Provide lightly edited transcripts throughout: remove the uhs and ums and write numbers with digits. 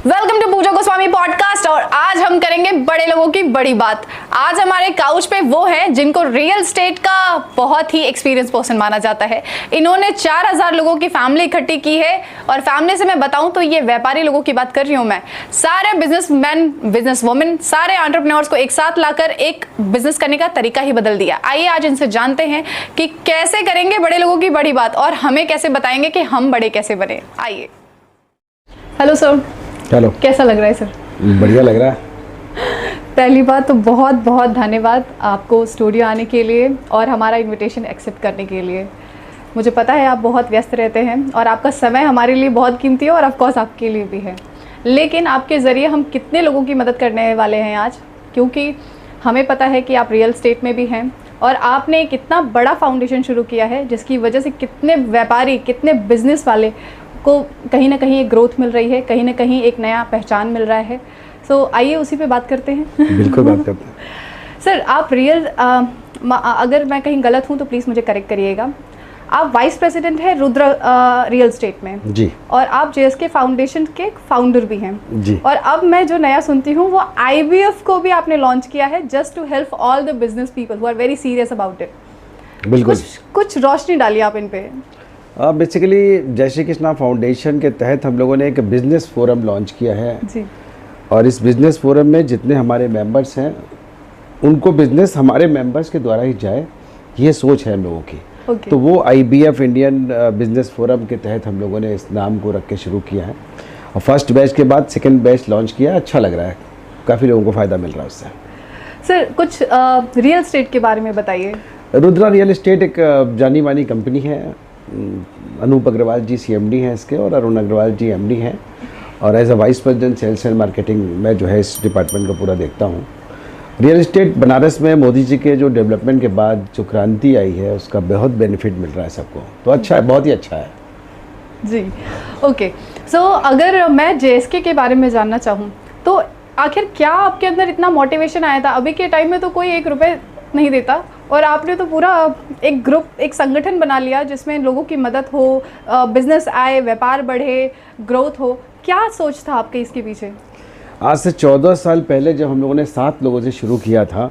Welcome to Pooja Goswami podcast. और आज हम करेंगे बड़े लोगों की बड़ी बात। आज हमारे काउच पे वो हैं जिनको रियल एस्टेट का बहुत ही एक्सपीरियंस पर्सन माना जाता है। इन्होंने 4000 लोगों की फैमिली इकट्ठी की है। और फैमिली से मैं बताऊं तो ये व्यापारी लोगों की बात कर रही हूं मैं। सारे बिजनेसमैन, बिजनेस वुमेन, सारे एंटरप्रेन्योर्स को एक साथ लाकर एक बिजनेस करने का तरीका ही बदल दिया। आइए आज इनसे जानते हैं कि कैसे करेंगे बड़े लोगों की बड़ी बात और हमें कैसे बताएंगे कि हम बड़े कैसे बने। आइए। Hello sir. हेलो। कैसा लग रहा है सर? बढ़िया लग रहा है। पहली बात तो बहुत बहुत धन्यवाद आपको स्टूडियो आने के लिए और हमारा इनविटेशन एक्सेप्ट करने के लिए। मुझे पता है आप बहुत व्यस्त रहते हैं और आपका समय हमारे लिए बहुत कीमती है और ऑफ कोर्स आपके लिए भी है। लेकिन आपके ज़रिए हम कितने लोगों की मदद करने वाले हैं आज, क्योंकि हमें पता है कि आप रियल एस्टेट में भी हैं और आपने एक इतना बड़ा फाउंडेशन शुरू किया है जिसकी वजह से कितने व्यापारी, कितने बिजनेस वाले को कहीं ना कहीं एक ग्रोथ मिल रही है, कहीं ना कहीं एक नया पहचान मिल रहा है। सो आइए उसी पे बात करते हैं। बिल्कुल बात करते हैं। सर आप अगर मैं कहीं गलत हूँ तो प्लीज़ मुझे करेक्ट करिएगा। आप वाइस प्रेसिडेंट हैं रुद्र रियल एस्टेट में जी, और आप जेएसके फाउंडेशन के फाउंडर भी हैं जी। और अब मैं जो नया सुनती हूँ वो आईबीएफ को भी आपने लॉन्च किया है, just to help all the business people who are very serious about it. बिल्कुल। कुछ रोशनी डालिए आप इन पे। बेसिकली जय श्री कृष्णा फाउंडेशन के तहत हम लोगों ने एक बिज़नेस फोरम लॉन्च किया है जी। और इस बिज़नेस फोरम में जितने हमारे मेंबर्स हैं उनको बिज़नेस हमारे मेंबर्स के द्वारा ही जाए, ये सोच है हम लोगों की। तो वो आईबीएफ इंडियन बिज़नेस फोरम के तहत हम लोगों ने इस नाम को रख के शुरू किया है और फर्स्ट बैच के बाद सेकेंड बैच लॉन्च किया। अच्छा लग रहा है, काफ़ी लोगों को फ़ायदा मिल रहा है उससे। सर कुछ रियल एस्टेट के बारे में बताइए। रुद्रा रियल एस्टेट एक जानी मानी कंपनी है। अनूप अग्रवाल जी सीएमडी हैं इसके और अरुण अग्रवाल जी एमडी हैं। और as a vice president sales and marketing मैं जो है इस डिपार्टमेंट को पूरा देखता हूँ। रियल एस्टेट बनारस में मोदी जी के जो डेवलपमेंट के बाद जो क्रांति आई है उसका बहुत बेनिफिट मिल रहा है सबको, तो अच्छा है, बहुत ही अच्छा है जी। ओके। सो अगर मैं जेएसके के बारे में जानना चाहूँ तो आखिर क्या आपके अंदर इतना मोटिवेशन आया था? अभी के टाइम में तो कोई 1 रुपये नहीं देता और आपने तो पूरा एक ग्रुप, एक संगठन बना लिया जिसमें लोगों की मदद हो, बिजनेस आए, व्यापार बढ़े, ग्रोथ हो। क्या सोच था आपके इसके पीछे? आज से 14 साल पहले जब हम लोगों ने 7 लोगों से शुरू किया था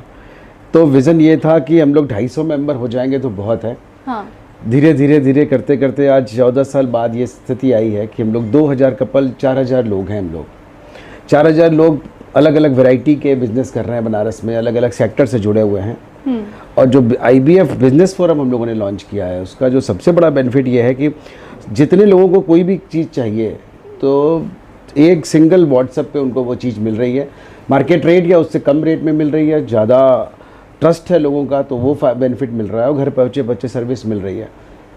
तो विज़न ये था कि हम लोग 250 मेंबर हो जाएंगे तो बहुत है। हाँ। धीरे धीरे धीरे करते करते आज 14 साल बाद ये स्थिति आई है कि हम लोग 2000 कपल, 4000 लोग हैं। हम लोग 4000 लोग अलग अलग वैरायटी के बिजनेस कर रहे हैं बनारस में, अलग अलग सेक्टर से जुड़े हुए हैं। और जो आईबीएफ बिजनेस फोरम हम लोगों ने लॉन्च किया है उसका जो सबसे बड़ा बेनिफिट ये है कि जितने लोगों को कोई भी चीज़ चाहिए तो एक सिंगल व्हाट्सएप पे उनको वो चीज़ मिल रही है, मार्केट रेट या उससे कम रेट में मिल रही है। ज़्यादा ट्रस्ट है लोगों का तो वो बेनिफिट मिल रहा है और घर पहुँचे बच्चे सर्विस मिल रही है,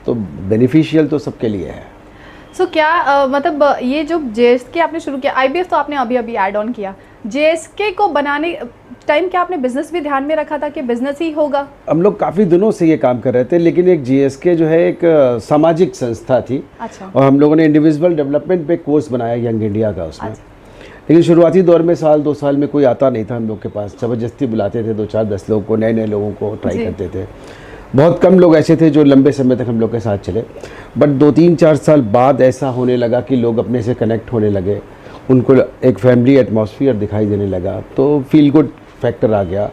तो बेनिफिशियल तो सबके लिए है। सो क्या मतलब ये जो जेएसके आपने शुरू किया, आईबीएफ तो आपने अभी अभी ऐड ऑन किया, जेएसके को बनाने टाइम क्या आपने बिजनेस भी ध्यान में रखा था कि बिजनेस ही होगा? हम लोग काफ़ी दिनों से ये काम कर रहे थे, लेकिन एक जेएसके जो है एक सामाजिक संस्था थी। अच्छा। और हम लोगों ने इंडिविजुअल डेवलपमेंट पे कोर्स बनाया यंग इंडिया का उसमें। अच्छा। लेकिन शुरुआती दौर में 1-2 साल में कोई आता नहीं था हम लोग के पास, ज़बरदस्ती बुलाते थे 2-4-10 लोगों को, नए नए लोगों को ट्राई करते थे। बहुत कम लोग ऐसे थे जो लंबे समय तक हम लोग के साथ चले, बट 2-3-4 साल बाद ऐसा होने लगा कि लोग अपने से कनेक्ट होने लगे, उनको एक फैमिली एटमॉस्फेयर दिखाई देने लगा, तो फील गुड फैक्टर आ गया।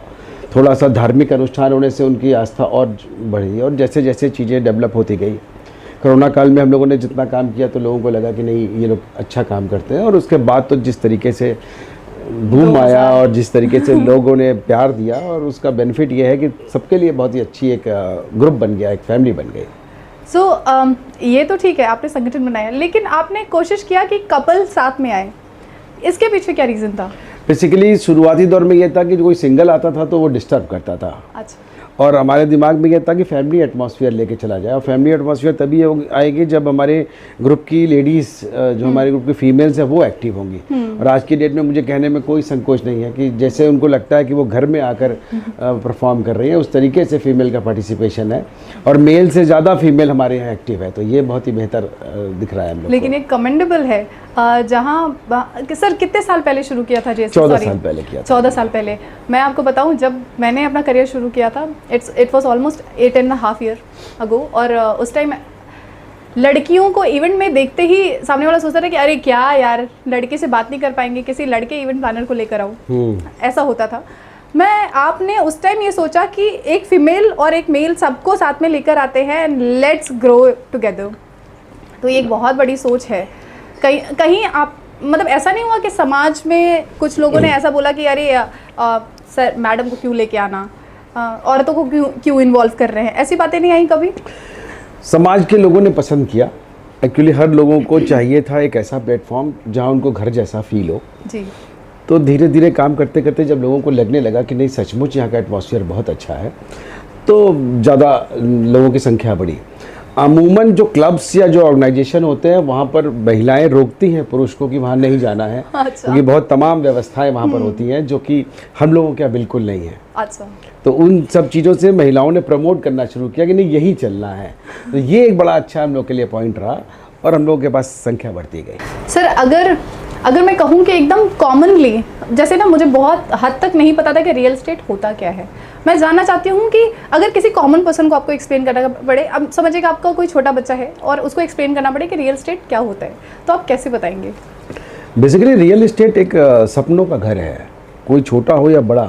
थोड़ा सा धार्मिक अनुष्ठान होने से उनकी आस्था और बढ़ी और जैसे जैसे चीज़ें डेवलप होती गई, कोरोना काल में हम लोगों ने जितना काम किया तो लोगों को लगा कि नहीं ये लोग अच्छा काम करते हैं। और उसके बाद तो जिस तरीके से बूम आया और जिस तरीके से लोगों ने प्यार दिया, और उसका बेनिफिट ये है कि सबके लिए बहुत ही अच्छी एक ग्रुप बन गया, एक फैमिली बन गई। सो ये तो ठीक है आपने संगठन बनाया, लेकिन आपने कोशिश किया कि कपल साथ में आए, इसके पीछे क्या रीज़न था? बेसिकली शुरुआती दौर में ये था कि कोई सिंगल आता था तो वो डिस्टर्ब करता था। अच्छा। और हमारे दिमाग में ये था कि फैमिली एटमॉस्फेयर लेके चला जाए, और फैमिली एटमॉस्फेयर तभी आएगी जब हमारे ग्रुप की लेडीज़, जो हमारे ग्रुप की फीमेल्स है वो एक्टिव होंगी। और आज की डेट में मुझे कहने में कोई संकोच नहीं है कि जैसे उनको लगता है कि वो घर में आकर परफॉर्म कर रही है, उस तरीके से फीमेल का पार्टिसिपेशन है और मेल से ज़्यादा फीमेल हमारे यहाँ एक्टिव है, तो ये बहुत ही बेहतर दिख रहा है हम लोग। लेकिन एक कमेंडेबल है जहाँ सर कितने साल पहले शुरू किया था? जैसे 14 साल पहले किया था। 14 साल पहले। मैं आपको बताऊँ जब मैंने अपना करियर शुरू किया था, it was almost 8.5 year ago, और उस टाइम लड़कियों को इवेंट में देखते ही सामने वाला सोचता था कि अरे क्या यार, लड़के से बात नहीं कर पाएंगे, किसी लड़के इवेंट प्लानर को लेकर आओ, ऐसा होता था। आपने उस टाइम ये सोचा कि एक फीमेल और एक मेल सबको साथ में लेकर आते हैं एंड लेट्स ग्रो टुगेदर। तो ये एक बहुत बड़ी सोच है। कहीं आप मतलब ऐसा नहीं हुआ कि समाज में कुछ लोगों ने ऐसा बोला कि अरे सर मैडम को क्यों लेके आना, औरतों को क्यों इन्वॉल्व कर रहे हैं, ऐसी बातें नहीं आई कभी? समाज के लोगों ने पसंद किया। एक्चुअली हर लोगों को चाहिए था एक ऐसा प्लेटफॉर्म जहां उनको घर जैसा फील हो जी। तो धीरे धीरे काम करते करते जब लोगों को लगने लगा कि नहीं सचमुच यहाँ का एटमॉस्फेयर बहुत अच्छा है, तो ज़्यादा लोगों की संख्या बढ़ी। अमूमन जो क्लब्स या जो ऑर्गेनाइजेशन होते हैं वहाँ पर महिलाएं रोकती हैं पुरुष को कि वहाँ नहीं जाना है। अच्छा। क्योंकि बहुत तमाम व्यवस्थाएं वहाँ पर होती हैं जो कि हम लोगों के यहाँ बिल्कुल नहीं है। अच्छा। तो उन सब चीज़ों से महिलाओं ने प्रमोट करना शुरू किया कि नहीं यही चलना है। तो ये एक बड़ा अच्छा हम लोग के लिए पॉइंट रहा और हम लोगों के पास संख्या बढ़ती गई। सर अगर मैं कहूँ कि एकदम कॉमनली, जैसे ना मुझे बहुत हद तक नहीं पता था कि रियल एस्टेट होता क्या है, मैं जानना चाहती हूँ कि अगर किसी कॉमन पर्सन को आपको एक्सप्लेन करना पड़े, अब समझिए कि आपका कोई छोटा बच्चा है और उसको एक्सप्लेन करना पड़े कि रियल एस्टेट क्या होता है, तो आप कैसे बताएंगे? बेसिकली रियल एस्टेट एक सपनों का घर है। कोई छोटा हो या बड़ा,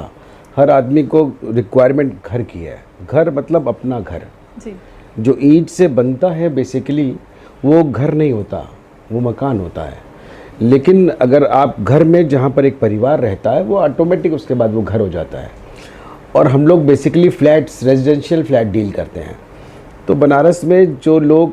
हर आदमी को रिक्वायरमेंट घर की है। घर मतलब अपना घर जी। जो ईंट से बनता है बेसिकली वो घर नहीं होता, वो मकान होता है। लेकिन अगर आप घर में जहाँ पर एक परिवार रहता है वो ऑटोमेटिक उसके बाद वो घर हो जाता है। और हम लोग basically flats, residential flat deal करते हैं। तो बनारस में जो लोग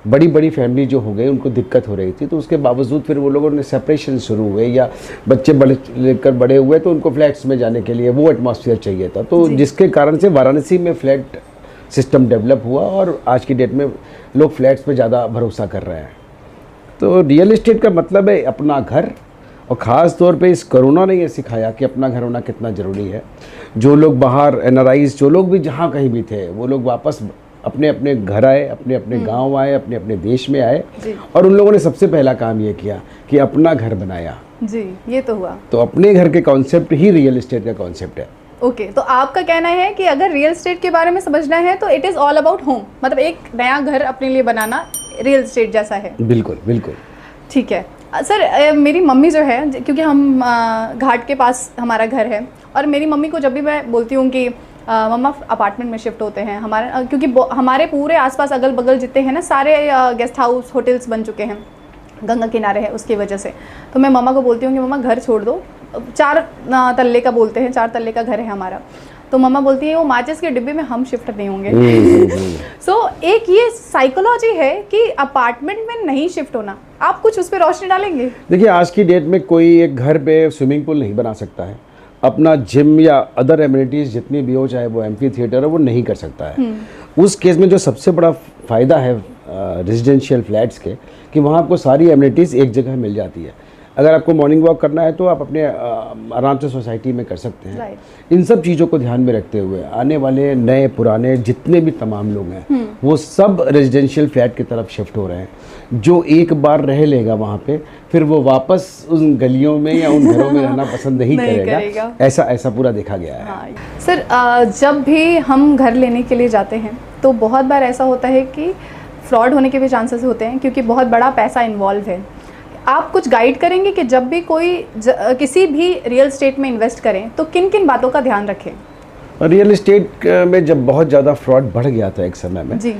बड़ी बड़ी फैमिली जो हो गई उनको दिक्कत हो रही थी, तो उसके बावजूद फिर वो लोगों ने सेपरेशन शुरू हुए या बच्चे बड़े लेकर बड़े हुए तो उनको फ्लैट्स में जाने के लिए वो एटमॉस्फेयर चाहिए था। तो जिसके कारण से वाराणसी में फ्लैट सिस्टम डेवलप हुआ और आज की डेट में लोग फ्लैट्स पे ज़्यादा भरोसा कर रहे हैं। तो रियल एस्टेट का मतलब है अपना घर, और ख़ास तौर पे इस कोरोना ने ये सिखाया कि अपना घर होना कितना ज़रूरी है। जो लोग बाहर एनआरआईज, जो लोग भी जहाँ कहीं भी थे, वो लोग वापस अपने अपने घर आए, अपने अपने गांव आए, अपने अपने देश में आए और उन लोगों ने सबसे पहला काम ये किया कि अपना घर बनाया। जी, ये तो हुआ। तो अपने घर के कॉन्सेप्ट ही रियल एस्टेट का कॉन्सेप्ट है। ओके, तो आपका कहना है कि अगर रियल एस्टेट के बारे में समझना है तो it is all about home, मतलब एक नया घर अपने लिए बनाना रियल एस्टेट जैसा है। बिल्कुल बिल्कुल ठीक है। सर मेरी मम्मी जो है, क्योंकि हम घाट के पास हमारा घर है, और मेरी मम्मी को जब भी मैं बोलती हूँ कि मम्मा अपार्टमेंट में शिफ्ट होते हैं हमारे, क्योंकि हमारे पूरे आसपास अगल बगल जितने हैं ना सारे गेस्ट हाउस होटल्स बन चुके हैं, गंगा किनारे है उसकी वजह से। तो मैं मम्मा को बोलती हूँ कि मम्मा घर छोड़ दो, 4 तल्ले का बोलते हैं, 4 तल्ले का घर है हमारा। तो मम्मा बोलती है वो माचिस के डिब्बे में हम शिफ्ट नहीं होंगे। सो एक ये साइकोलॉजी है कि अपार्टमेंट में नहीं शिफ्ट होना, आप कुछ उस पर रोशनी डालेंगे? देखिए, आज की डेट में कोई एक घर पे स्विमिंग पूल नहीं बना सकता है, अपना जिम या अदर एमिनिटीज़ जितनी भी हो, चाहे वो एम्फी थिएटर है, वो नहीं कर सकता है। उस केस में जो सबसे बड़ा फ़ायदा है रेजिडेंशियल फ्लैट्स के, कि वहाँ आपको सारी एमिनिटीज़ एक जगह मिल जाती है। अगर आपको मॉर्निंग वॉक करना है तो आप अपने आराम से सोसाइटी में कर सकते हैं। इन सब चीज़ों को ध्यान में रखते हुए आने वाले नए पुराने जितने भी तमाम लोग हैं वो सब रेजिडेंशियल फ्लैट की तरफ शिफ्ट हो रहे हैं। जो एक बार रह लेगा वहाँ पे, फिर वो वापस उन गलियों में या उन घरों में रहना पसंद नहीं करेगा। ऐसा पूरा देखा गया है। हाँ। सर जब भी हम घर लेने के लिए जाते हैं तो बहुत बार ऐसा होता है कि फ्रॉड होने के भी चांसेस होते हैं, क्योंकि बहुत बड़ा पैसा इन्वॉल्व है। आप कुछ गाइड करेंगे कि जब भी कोई किसी भी रियल एस्टेट में इन्वेस्ट करें तो किन किन बातों का ध्यान रखें? रियल एस्टेट में जब बहुत ज़्यादा फ्रॉड बढ़ गया था एक समय में जी,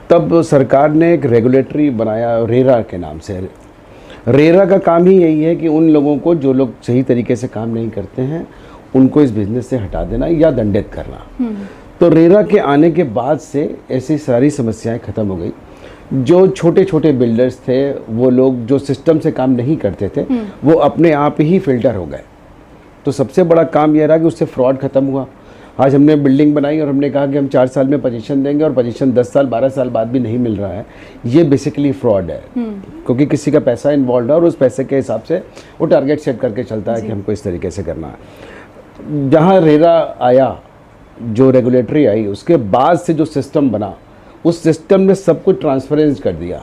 तब सरकार ने एक रेगुलेटरी बनाया रेरा के नाम से। रेरा का काम ही यही है कि उन लोगों को, जो लोग सही तरीके से काम नहीं करते हैं, उनको इस बिज़नेस से हटा देना या दंडित करना। तो रेरा के आने के बाद से ऐसी सारी समस्याएं ख़त्म हो गई। जो छोटे छोटे बिल्डर्स थे, वो लोग जो सिस्टम से काम नहीं करते थे, वो अपने आप ही फिल्टर हो गए। तो सबसे बड़ा काम यह रहा कि उससे फ्रॉड ख़त्म हुआ। आज हमने बिल्डिंग बनाई और हमने कहा कि हम 4 साल में पोजीशन देंगे और पोजीशन 10 साल 12 साल बाद भी नहीं मिल रहा है। ये बेसिकली फ्रॉड है, क्योंकि किसी का पैसा इन्वॉल्व है और उस पैसे के हिसाब से वो टारगेट सेट करके चलता है कि हमको इस तरीके से करना है। जहाँ रेरा आया, जो रेगुलेटरी आई, उसके बाद से जो सिस्टम बना, उस सिस्टम ने सब कुछ ट्रांसपेरेंस कर दिया।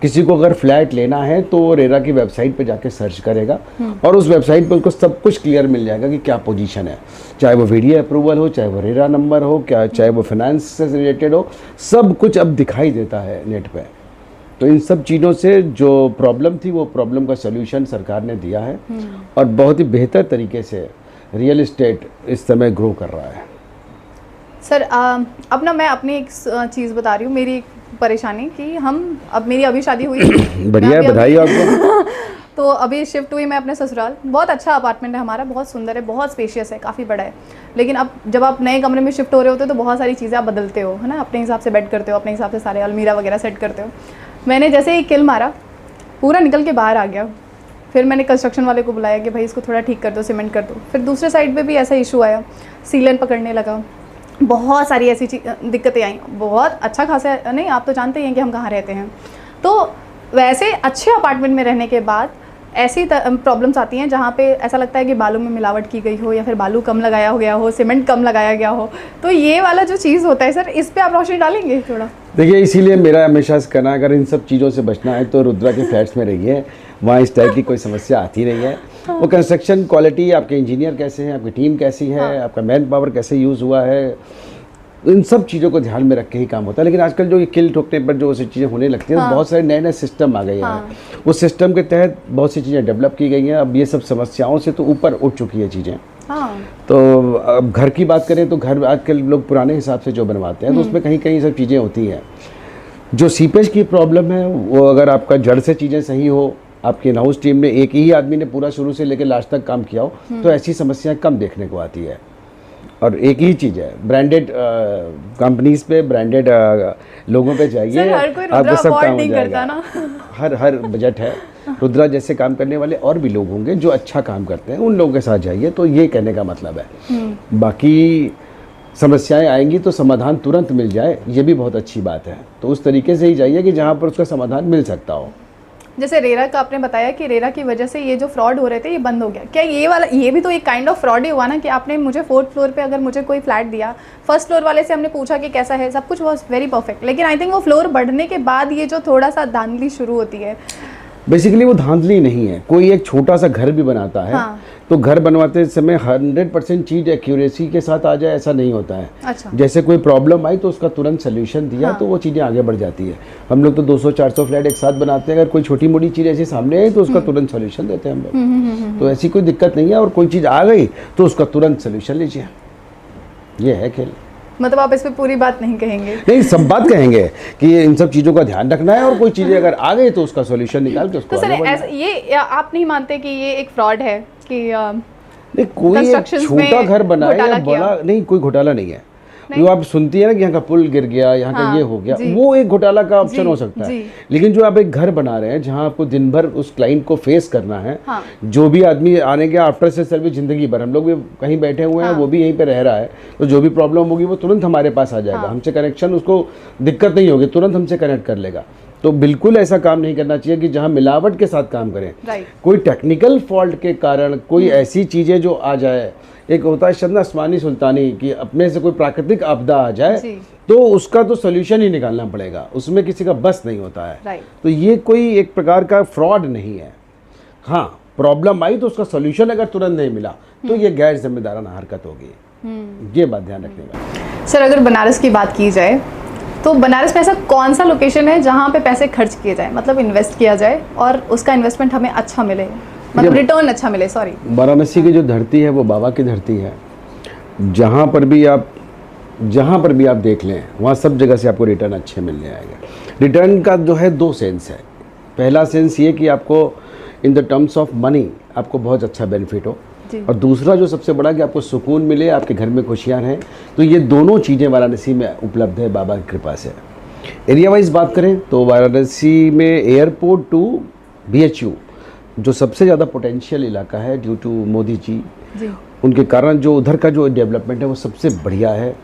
किसी को अगर फ्लैट लेना है तो वो रेरा की वेबसाइट पे जाके सर्च करेगा और उस वेबसाइट पे उसको सब कुछ क्लियर मिल जाएगा कि क्या पोजीशन है, चाहे वो वीडियो अप्रूवल हो, चाहे वो रेरा नंबर हो, क्या चाहे वो फाइनेंस से रिलेटेड हो, सब कुछ अब दिखाई देता है नेट पे। तो इन सब चीज़ों से जो प्रॉब्लम थी वो प्रॉब्लम का सोल्यूशन सरकार ने दिया है और बहुत ही बेहतर तरीके से रियल एस्टेट इस समय ग्रो कर रहा है। सर अब ना मैं अपनी एक चीज़ बता रही हूँ, मेरी एक परेशानी कि अब मेरी अभी शादी हुई बढ़िया, बधाई आपको। तो अभी शिफ्ट हुई मैं अपने ससुराल। बहुत अच्छा अपार्टमेंट है हमारा, बहुत सुंदर है, बहुत स्पेशियस है, काफ़ी बड़ा है। लेकिन अब जब आप नए कमरे में शिफ्ट हो रहे होते हो तो बहुत सारी चीज़ें आप बदलते हो, है ना, अपने हिसाब से बेड करते हो, अपने हिसाब से सारे अलमीरा वगैरह सेट करते हो। मैंने जैसे ही किल मारा, पूरा निकल के बाहर आ गया। फिर मैंने कंस्ट्रक्शन वाले को बुलाया कि भाई इसको थोड़ा ठीक कर दो, सीमेंट कर दो। फिर दूसरे साइड पे भी ऐसा इशू आया, सीलन पकड़ने लगा, बहुत सारी ऐसी दिक्कतें आई। बहुत अच्छा खासा, नहीं आप तो जानते ही हैं कि हम कहाँ रहते हैं। तो वैसे अच्छे अपार्टमेंट में रहने के बाद ऐसी प्रॉब्लम्स आती हैं जहाँ पे ऐसा लगता है कि बालू में मिलावट की गई हो या फिर बालू कम लगाया गया हो, सीमेंट कम लगाया गया हो। तो ये वाला जो चीज़ होता है सर, इस पे आप रोशनी डालेंगे थोड़ा? देखिए, इसीलिए मेरा हमेशा से कहना है, अगर इन सब चीज़ों से बचना है तो रुद्रा के फ्लैट्स में रहिए, वहाँ इस टाइप की कोई समस्या आती नहीं है। वो कंस्ट्रक्शन क्वालिटी, आपके इंजीनियर कैसे हैं, आपकी टीम कैसी है, आपका मैन पावर कैसे यूज़ हुआ है, इन सब चीज़ों को ध्यान में रख के ही काम होता है। लेकिन आजकल जो ये किल ठोकने पर जो सी चीज़ें होने लगती हैं, तो बहुत सारे नए नए सिस्टम आ गए हैं। उस सिस्टम के तहत बहुत सी चीज़ें डेवलप की गई हैं। अब ये सब समस्याओं से तो ऊपर उठ चुकी है चीज़ें। तो अब घर की बात करें तो घर आजकल लोग पुराने हिसाब से जो बनवाते हैं तो उसमें कहीं कहीं सब चीज़ें होती हैं। जो सीपेज की प्रॉब्लम है वो अगर आपका जड़ से चीज़ें सही हो, आपके इन हाउस टीम में एक ही आदमी ने पूरा शुरू से लेकर लास्ट तक काम किया हो, तो ऐसी समस्याएं कम देखने को आती है। और एक ही चीज़ है, ब्रांडेड कंपनीज पे, ब्रांडेड लोगों पे जाइए, आपको सब काम हो जाएगा ना। हर बजट है। रुद्रा जैसे काम करने वाले और भी लोग होंगे जो अच्छा काम करते हैं, उन लोगों के साथ जाइए। तो ये कहने का मतलब है। बाकी समस्याएं आएंगी तो समाधान तुरंत मिल जाए, ये भी बहुत अच्छी बात है। तो उस तरीके से ही जाइए कि जहाँ पर उसका समाधान मिल सकता हो। जैसे रेरा का आपने बताया कि रेरा की वजह से ये जो फ्रॉड हो रहे थे ये बंद हो गया, क्या ये वाला, ये भी तो एक काइंड ऑफ फ्रॉड ही हुआ ना? कि आपने मुझे 4th फ्लोर पे अगर मुझे कोई फ्लैट दिया, फर्स्ट फ्लोर वाले से हमने पूछा कि कैसा है, सब कुछ वॉज वेरी परफेक्ट, लेकिन आई थिंक वो फ्लोर बढ़ने के बाद ये जो थोड़ा सा धांधली शुरू होती है। बेसिकली वो धांधली नहीं है, कोई एक छोटा सा घर भी बनाता है तो घर बनवाते समय 100% चीज़ एक्यूरेसी के साथ आ जाए, ऐसा नहीं होता है। अच्छा। जैसे कोई प्रॉब्लम आई तो उसका तुरंत सोल्यूशन दिया तो वो चीज़ें आगे बढ़ जाती है। हम लोग तो 200-400 फ्लैट एक साथ बनाते हैं, अगर कोई छोटी मोटी चीज़ ऐसी सामने आई तो उसका तुरंत सोल्यूशन देते हैं हम लोग। तो ऐसी कोई दिक्कत नहीं है, और कोई चीज़ आ गई तो उसका तुरंत सोल्यूशन लीजिए, ये है खेल। मतलब आप इस पे पूरी बात नहीं कहेंगे? नहीं, सब बात कहेंगे कि इन सब चीज़ों का ध्यान रखना है, और कोई चीज़ें अगर आ गई तो उसका सॉल्यूशन निकाल के उसको तो सर ये आप नहीं मानते कि ये एक फ्रॉड है कि नहीं, कोई एक छोटा घर बनाए या बड़ा, नहीं कोई घोटाला नहीं है। जो आप सुनती है ना कि यहाँ का पुल गिर गया, यहाँ का ये हो गया, वो एक घोटाला का ऑप्शन हो सकता है। लेकिन जो आप एक घर बना रहे हैं जहाँ आपको दिन भर उस क्लाइंट को फेस करना है, जो भी आदमी आने के आफ्टर से सर्विस जिंदगी भर, हम लोग भी कहीं बैठे हुए हैं, वो भी यहीं पे रह रहा है, तो जो भी प्रॉब्लम होगी वो तुरंत हमारे पास आ जाएगा। हमसे कनेक्शन, उसको दिक्कत नहीं होगी, तुरंत हमसे कनेक्ट कर लेगा। तो बिल्कुल ऐसा काम नहीं करना चाहिए कि जहां मिलावट के साथ काम करें। कोई टेक्निकल फॉल्ट के कारण कोई ऐसी चीज़ें जो आ जाए, एक होता है शब्द आसमानी सुल्तानी, कि अपने से कोई प्राकृतिक आपदा आ जाए तो उसका तो सोल्यूशन ही निकालना पड़ेगा, उसमें किसी का बस नहीं होता है। तो ये कोई एक प्रकार का फ्रॉड नहीं है। हाँ, प्रॉब्लम आई तो उसका सोल्यूशन अगर तुरंत नहीं मिला तो ये गैर जिम्मेदाराना हरकत होगी। ये बात ध्यान रखने का। सर, अगर बनारस की बात की जाए तो बनारस में ऐसा कौन सा लोकेशन है जहाँ पे पैसे खर्च किए जाए, मतलब इन्वेस्ट किया जाए और उसका इन्वेस्टमेंट हमें अच्छा मिले, मतलब रिटर्न अच्छा मिले? सॉरी, वाराणसी की जो धरती है वो बाबा की धरती है। जहाँ पर भी आप देख लें, वहाँ सब जगह से आपको रिटर्न अच्छे मिलने आएगा। रिटर्न का जो है 2 सेंस है। पहला सेंस ये कि आपको in the terms of money आपको बहुत अच्छा बेनिफिट हो, और दूसरा जो सबसे बड़ा कि आपको सुकून मिले, आपके घर में खुशियाँ रहें। तो ये दोनों चीज़ें वाराणसी में उपलब्ध है बाबा की कृपा से। एरिया वाइज बात करें तो वाराणसी में एयरपोर्ट टू BHU जो सबसे ज़्यादा पोटेंशियल इलाका है, ड्यू टू मोदी जी, उनके कारण जो उधर का जो डेवलपमेंट है वो सबसे बढ़िया है।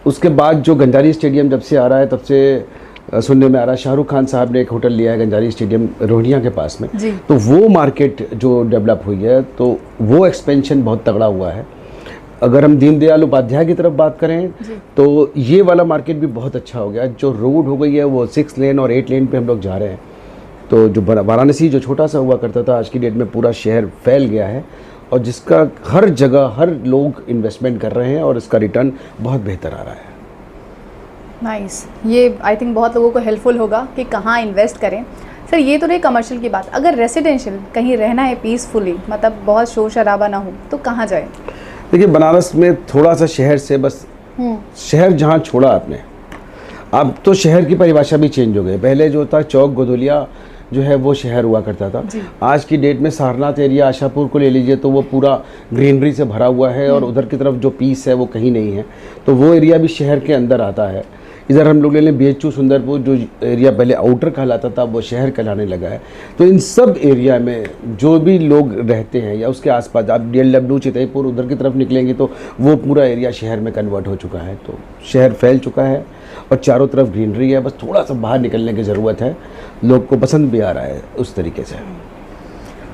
उसके बाद जो गंजारी स्टेडियम जब से आ रहा है तब से सुनने में आ रहा है शाहरुख खान साहब ने एक होटल लिया है गंजारी स्टेडियम रोहिणिया के पास में, तो वो मार्केट जो डेवलप हुई है तो वो एक्सपेंशन बहुत तगड़ा हुआ है। अगर हम दीनदयाल उपाध्याय की तरफ बात करें तो ये वाला मार्केट भी बहुत अच्छा हो गया। जो रोड हो गई है वो 6 लेन और 8 लेन पे हम लोग जा रहे हैं। तो जो वाराणसी जो छोटा सा हुआ करता था, आज की डेट में पूरा शहर फैल गया है, और जिसका हर जगह हर लोग इन्वेस्टमेंट कर रहे हैं और इसका रिटर्न बहुत बेहतर आ रहा है। नाइस, ये आई थिंक बहुत लोगों को हेल्पफुल होगा कि कहाँ इन्वेस्ट करें। सर ये तो रही कमर्शियल की बात, अगर रेसिडेंशियल कहीं रहना है पीसफुली, मतलब बहुत शोर शराबा ना हो, तो कहाँ जाए? देखिए बनारस में थोड़ा सा शहर से बस, शहर जहाँ छोड़ा आपने, अब तो शहर की परिभाषा भी चेंज हो गई। पहले जो था चौक गोदोलिया जो है वो शहर हुआ करता था। आज की डेट में सारनाथ एरिया, आशापुर को ले लीजिए तो वो पूरा ग्रीनरी से भरा हुआ है और उधर की तरफ जो पीस है वो कहीं नहीं है, तो वो एरिया भी शहर के अंदर आता है। इधर हम लोग ले लें BHU सुंदरपुर, जो एरिया पहले आउटर कहलाता था वो शहर कहलाने लगा है। तो इन सब एरिया में जो भी लोग रहते हैं या उसके आसपास, आप DLW चितईपुर उधर की तरफ निकलेंगे तो वो पूरा एरिया शहर में कन्वर्ट हो चुका है। तो शहर फैल चुका है और चारों तरफ ग्रीनरी है, बस थोड़ा सा बाहर निकलने की ज़रूरत है। लोग को पसंद भी आ रहा है उस तरीके से।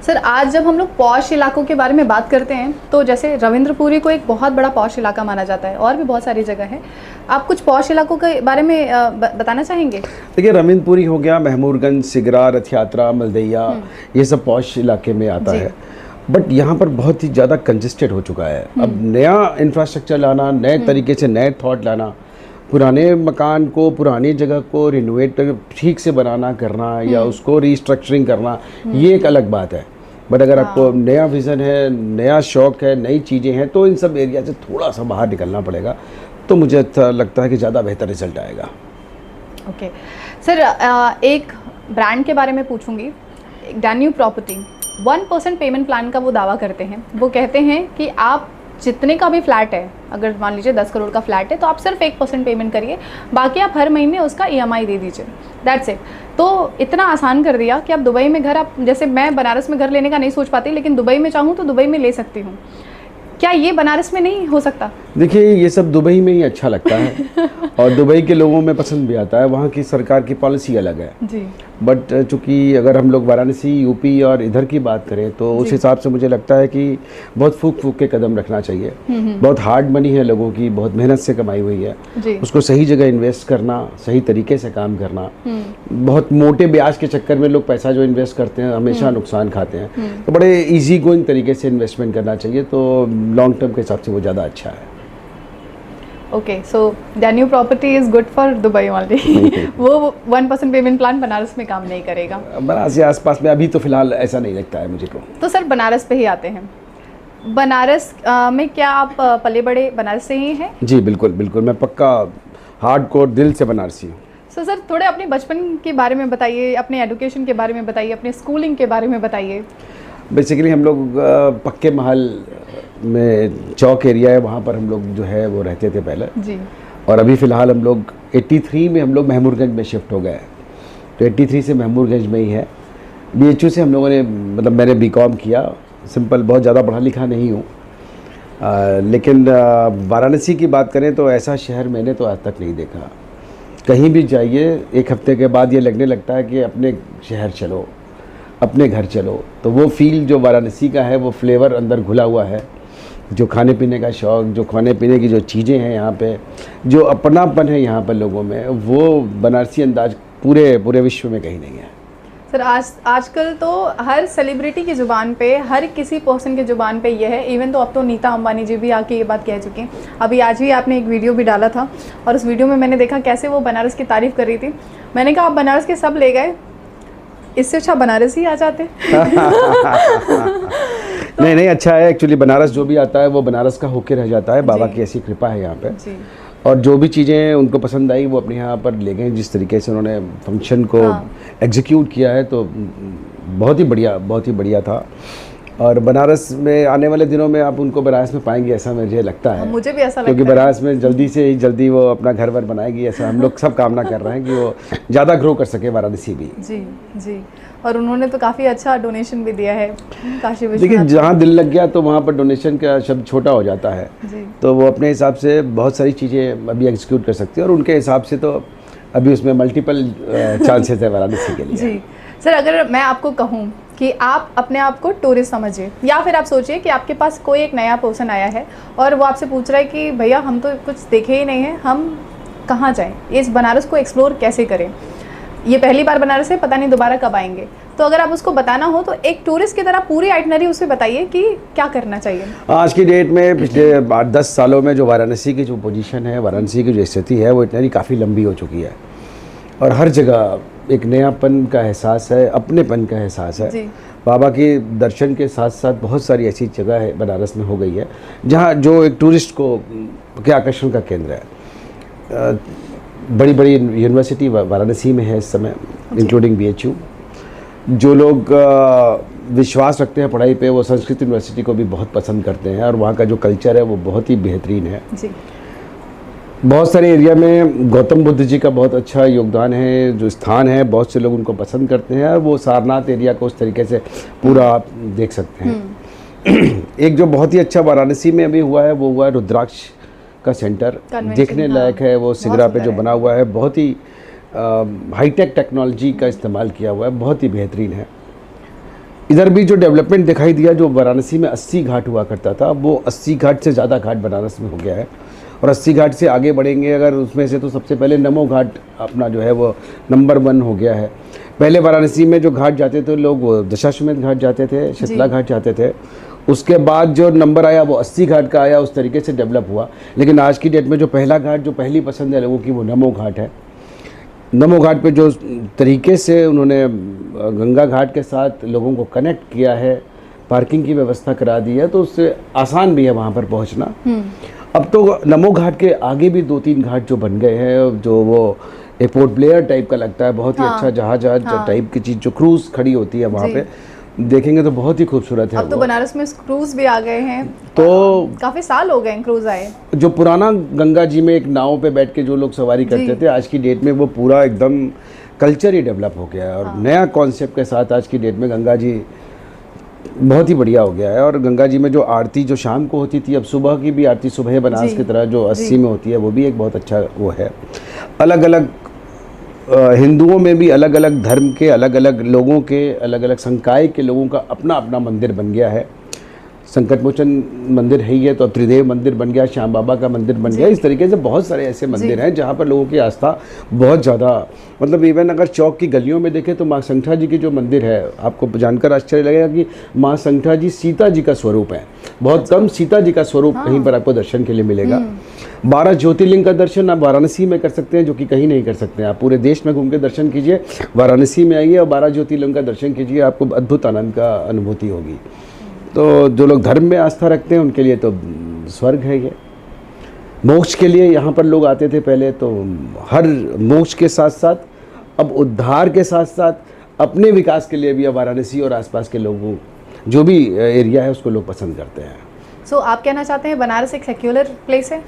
सर आज जब हम लोग पॉश इलाकों के बारे में बात करते हैं तो जैसे रविंद्रपुरी को एक बहुत बड़ा पॉश इलाका माना जाता है, और भी बहुत सारी जगह है। आप कुछ पॉश इलाकों के बारे में बताना चाहेंगे? देखिए रविंद्रपुरी हो गया, महमूदगंज, सिगरा, रथ यात्रा, मलदैया, ये सब पॉश इलाके में आता है। बट यहाँ पर बहुत ही ज़्यादा कंजेस्टेड हो चुका है। अब नया इंफ्रास्ट्रक्चर लाना, नए तरीके से नए थॉट लाना, पुराने मकान को, पुरानी जगह को रिनोवेट ठीक से बनाना करना या उसको रीस्ट्रक्चरिंग करना, ये एक अलग बात है। बट अगर आपको नया विज़न है, नया शौक़ है, नई चीज़ें हैं, तो इन सब एरिया से थोड़ा सा बाहर निकलना पड़ेगा, तो मुझे अच्छा लगता है कि ज़्यादा बेहतर रिजल्ट आएगा। ओके सर, एक ब्रांड के बारे में पूछूंगी। डैन्यूब प्रॉपर्टी 1% पेमेंट प्लान का वो दावा करते हैं। वो कहते हैं कि आप जितने का भी फ्लैट है, अगर मान लीजिए 10 करोड़ का फ्लैट है तो आप सिर्फ 1% पेमेंट करिए, बाकी आप हर महीने उसका EMI दे दीजिए, दैट्स इट। तो इतना आसान कर दिया कि आप दुबई में घर, आप जैसे मैं बनारस में घर लेने का नहीं सोच पाती, लेकिन दुबई में चाहूँ तो दुबई में ले सकती हूँ। क्या ये बनारस में नहीं हो सकता? देखिए ये सब दुबई में ही अच्छा लगता है और दुबई के लोगों में पसंद भी आता है, वहाँ की सरकार की पॉलिसी अलग है जी। बट चूँकि अगर हम लोग वाराणसी, यूपी और इधर की बात करें तो उस हिसाब से मुझे लगता है कि बहुत फूक फूक के कदम रखना चाहिए। बहुत हार्ड मनी है लोगों की, बहुत मेहनत से कमाई हुई है, उसको सही जगह इन्वेस्ट करना, सही तरीके से काम करना। बहुत मोटे ब्याज के चक्कर में लोग पैसा जो इन्वेस्ट करते हैं हमेशा नुकसान खाते हैं, तो बड़े ईजी गोइंग तरीके से इन्वेस्टमेंट करना चाहिए, तो लॉन्ग टर्म के हिसाब से वो ज़्यादा अच्छा है। Okay, so Danube property is good for Dubai only. वो 1% पेमेंट प्लान बनारस में काम नहीं करेगा। बनारस के आसपास में अभी तो फिलहाल ऐसा नहीं लगता है मुझे को। तो सर बनारस पे ही आते हैं। बनारस में क्या आप पले बड़े बनारस से ही हैं? जी बिल्कुल बिल्कुल, मैं पक्का हार्डकोर दिल से बनारसी हूँ। सर थोड़े अपने बचपन के बारे में बताइए, अपने एजुकेशन के बारे में बताइए, अपने स्कूलिंग के बारे में बताइए। बेसिकली हम लोग पक्के महल में, चौक एरिया है, वहाँ पर हम लोग जो है वो रहते थे पहले जी। और अभी फ़िलहाल हम लोग 83 में हम लोग महमूदगंज में शिफ्ट हो गए, तो 83 से महमूदगंज में ही है। BHU से हम लोगों ने, मतलब मैंने BCom किया, सिंपल, बहुत ज़्यादा पढ़ा लिखा नहीं हूँ, लेकिन वाराणसी की बात करें तो ऐसा शहर मैंने तो आज तक नहीं देखा। कहीं भी जाइए 1 हफ्ते के बाद ये लगने लगता है कि अपने शहर चलो, अपने घर चलो। तो वो फील जो वाराणसी का है, वो फ्लेवर अंदर घुला हुआ है, जो खाने पीने का शौक़, जो खाने पीने की जो चीज़ें हैं यहाँ पे, जो अपनापन है यहाँ पर लोगों में, वो बनारसी अंदाज पूरे विश्व में कहीं नहीं है। सर आजकल तो हर सेलिब्रिटी की ज़ुबान पे, हर किसी पर्सन की ज़ुबान पे ये है, इवन तो अब तो नीता अंबानी जी भी आके ये बात कह चुकी हैं। अभी आज ही आपने एक वीडियो भी डाला था और उस वीडियो में मैंने देखा कैसे वो बनारस की तारीफ़ कर रही थी। मैंने कहा आप बनारस के सब ले गए, इससे अच्छा बनारस ही आ जाते। नहीं अच्छा है, एक्चुअली बनारस जो भी आता है वो बनारस का होके रह जाता है, बाबा की ऐसी कृपा है यहाँ पे जी। और जो भी चीज़ें उनको पसंद आई वो अपने यहाँ पर ले गए, जिस तरीके से उन्होंने फंक्शन को एग्जीक्यूट किया है, तो बहुत ही बढ़िया था। और बनारस में आने वाले दिनों में आप उनको बनारस में पाएंगे, ऐसा मुझे लगता है। मुझे भी ऐसा लगता है, क्योंकि बनारस में जल्दी से जल्दी वो अपना घर वर बनाएगी, ऐसा हम लोग सब कामना कर रहे हैं कि वो ज़्यादा ग्रो कर सके वाराणसी भी जी जी। और उन्होंने तो काफ़ी अच्छा डोनेशन भी दिया है काशी विश्वनाथ। लेकिन जहाँ दिल लग गया तो वहाँ पर डोनेशन का शब्द छोटा हो जाता है, तो वो अपने हिसाब से बहुत सारी चीज़ें अभी एग्जीक्यूट कर सकती है, और उनके हिसाब से तो अभी उसमें मल्टीपल चांसेस है वाराणसी के लिए जी। सर अगर मैं आपको कहूँ कि आप अपने आप को टूरिस्ट समझिए, या फिर आप सोचिए कि आपके पास कोई एक नया पर्सन आया है और वो आपसे पूछ रहा है कि भैया हम तो कुछ देखे ही नहीं है, हम कहाँ जाएं, इस बनारस को एक्सप्लोर कैसे करें, ये पहली बार बनारस है, पता नहीं दोबारा कब आएंगे, तो अगर आप उसको बताना हो तो एक टूरिस्ट की तरह पूरी आइटनरी उसे बताइए कि क्या करना चाहिए। आज की डेट में पिछले 8-10 सालों में जो वाराणसी की जो पोजीशन है, वाराणसी की जो स्थिति है, वो इतनी काफ़ी लंबी हो चुकी है और हर जगह एक नयापन का एहसास है, अपनेपन का एहसास है। बाबा के दर्शन के साथ साथ बहुत सारी ऐसी जगह है बनारस में हो गई है जहाँ जो एक टूरिस्ट को के आकर्षण का केंद्र है। बड़ी बड़ी यूनिवर्सिटी वाराणसी में है इस समय, इंक्लूडिंग BHU। जो लोग विश्वास रखते हैं पढ़ाई पे, वो संस्कृत यूनिवर्सिटी को भी बहुत पसंद करते हैं और वहाँ का जो कल्चर है वो बहुत ही बेहतरीन है जी। बहुत सारे एरिया में गौतम बुद्ध जी का बहुत अच्छा योगदान है, जो स्थान है बहुत से लोग उनको पसंद करते हैं और वो सारनाथ एरिया को उस तरीके से पूरा आप देख सकते हैं। एक जो बहुत ही अच्छा वाराणसी में अभी हुआ है वो हुआ है रुद्राक्ष का सेंटर, देखने लायक है। वो सिगरा पे जो बना हुआ है बहुत ही हाईटेक टेक्नोलॉजी का इस्तेमाल किया हुआ है, बहुत ही बेहतरीन है। इधर भी जो डेवलपमेंट दिखाई दिया, जो वाराणसी में 80 घाट हुआ करता था, वो 80 घाट से ज़्यादा घाट बनारस में हो गया है और 80 घाट से आगे बढ़ेंगे अगर उसमें से, तो सबसे पहले नमो घाट अपना जो है वो नंबर 1 हो गया है। पहले वाराणसी में जो घाट जाते थे लोग, वो दशाश्वमेध घाट जाते थे, शीतला घाट जाते थे। उसके बाद जो नंबर आया वो 80 घाट का आया, उस तरीके से डेवलप हुआ। लेकिन आज की डेट में जो पहला घाट, जो पहली पसंद है लोगों की, वो नमो घाट है। नमो घाट पे जो तरीके से उन्होंने गंगा घाट के साथ लोगों को कनेक्ट किया है, पार्किंग की व्यवस्था करा दी है, तो उससे आसान भी है वहाँ पर पहुँचना। अब तो नमो घाट के आगे भी 2-3 घाट जो बन गए हैं, जो वो एक पोर्ट ब्लेयर टाइप का लगता है, बहुत ही अच्छा जहाज टाइप की चीज़, जो क्रूज़ खड़ी होती है वहाँ पे, देखेंगे तो बहुत ही खूबसूरत है। अब तो बनारस में क्रूज भी आ गए हैं, तो काफी साल हो गए क्रूज आए। जो पुराना गंगा जी में एक नाव पे बैठ के जो लोग सवारी करते थे, आज की डेट में वो पूरा एकदम कल्चर ही डेवलप हो गया है और नया कॉन्सेप्ट के साथ आज की डेट में गंगा जी बहुत ही बढ़िया हो गया है। और गंगा जी में जो आरती जो शाम को होती थी, अब सुबह की भी आरती सुबह बनारस की तरह जो 80 में होती है, वो भी एक बहुत अच्छा वो है। अलग अलग हिंदुओं में भी अलग अलग धर्म के, अलग अलग लोगों के, अलग अलग संकाय के लोगों का अपना अपना मंदिर बन गया है। संकटमोचन मंदिर है ही है, तो अब त्रिदेव मंदिर बन गया, श्याम बाबा का मंदिर बन गया। इस तरीके से बहुत सारे ऐसे मंदिर हैं जहाँ पर लोगों की आस्था बहुत ज़्यादा, मतलब इवन अगर चौक की गलियों में देखें तो माँ संगठा जी की जो मंदिर है, आपको जानकर आश्चर्य लगेगा कि माँ संगठा जी सीता जी का स्वरूप है। बहुत कम सीता जी का स्वरूप कहीं पर आपको दर्शन के लिए मिलेगा। 12 ज्योतिर्लिंग का दर्शन आप वाराणसी में कर सकते हैं, जो कि कहीं नहीं कर सकते हैं। आप पूरे देश में घूम के दर्शन कीजिए, वाराणसी में आइए और 12 ज्योतिर्लिंग का दर्शन कीजिए, आपको अद्भुत आनंद का अनुभूति होगी। तो जो लोग धर्म में आस्था रखते हैं उनके लिए तो स्वर्ग है ये। मोक्ष के लिए यहाँ पर लोग आते थे पहले, तो हर मोक्ष के साथ साथ अब उद्धार के साथ साथ अपने विकास के लिए भी अब वाराणसी और आसपास के लोगों, जो भी एरिया है, उसको लोग पसंद करते हैं। सो आप कहना चाहते हैं बनारस एक सेक्युलर प्लेस है?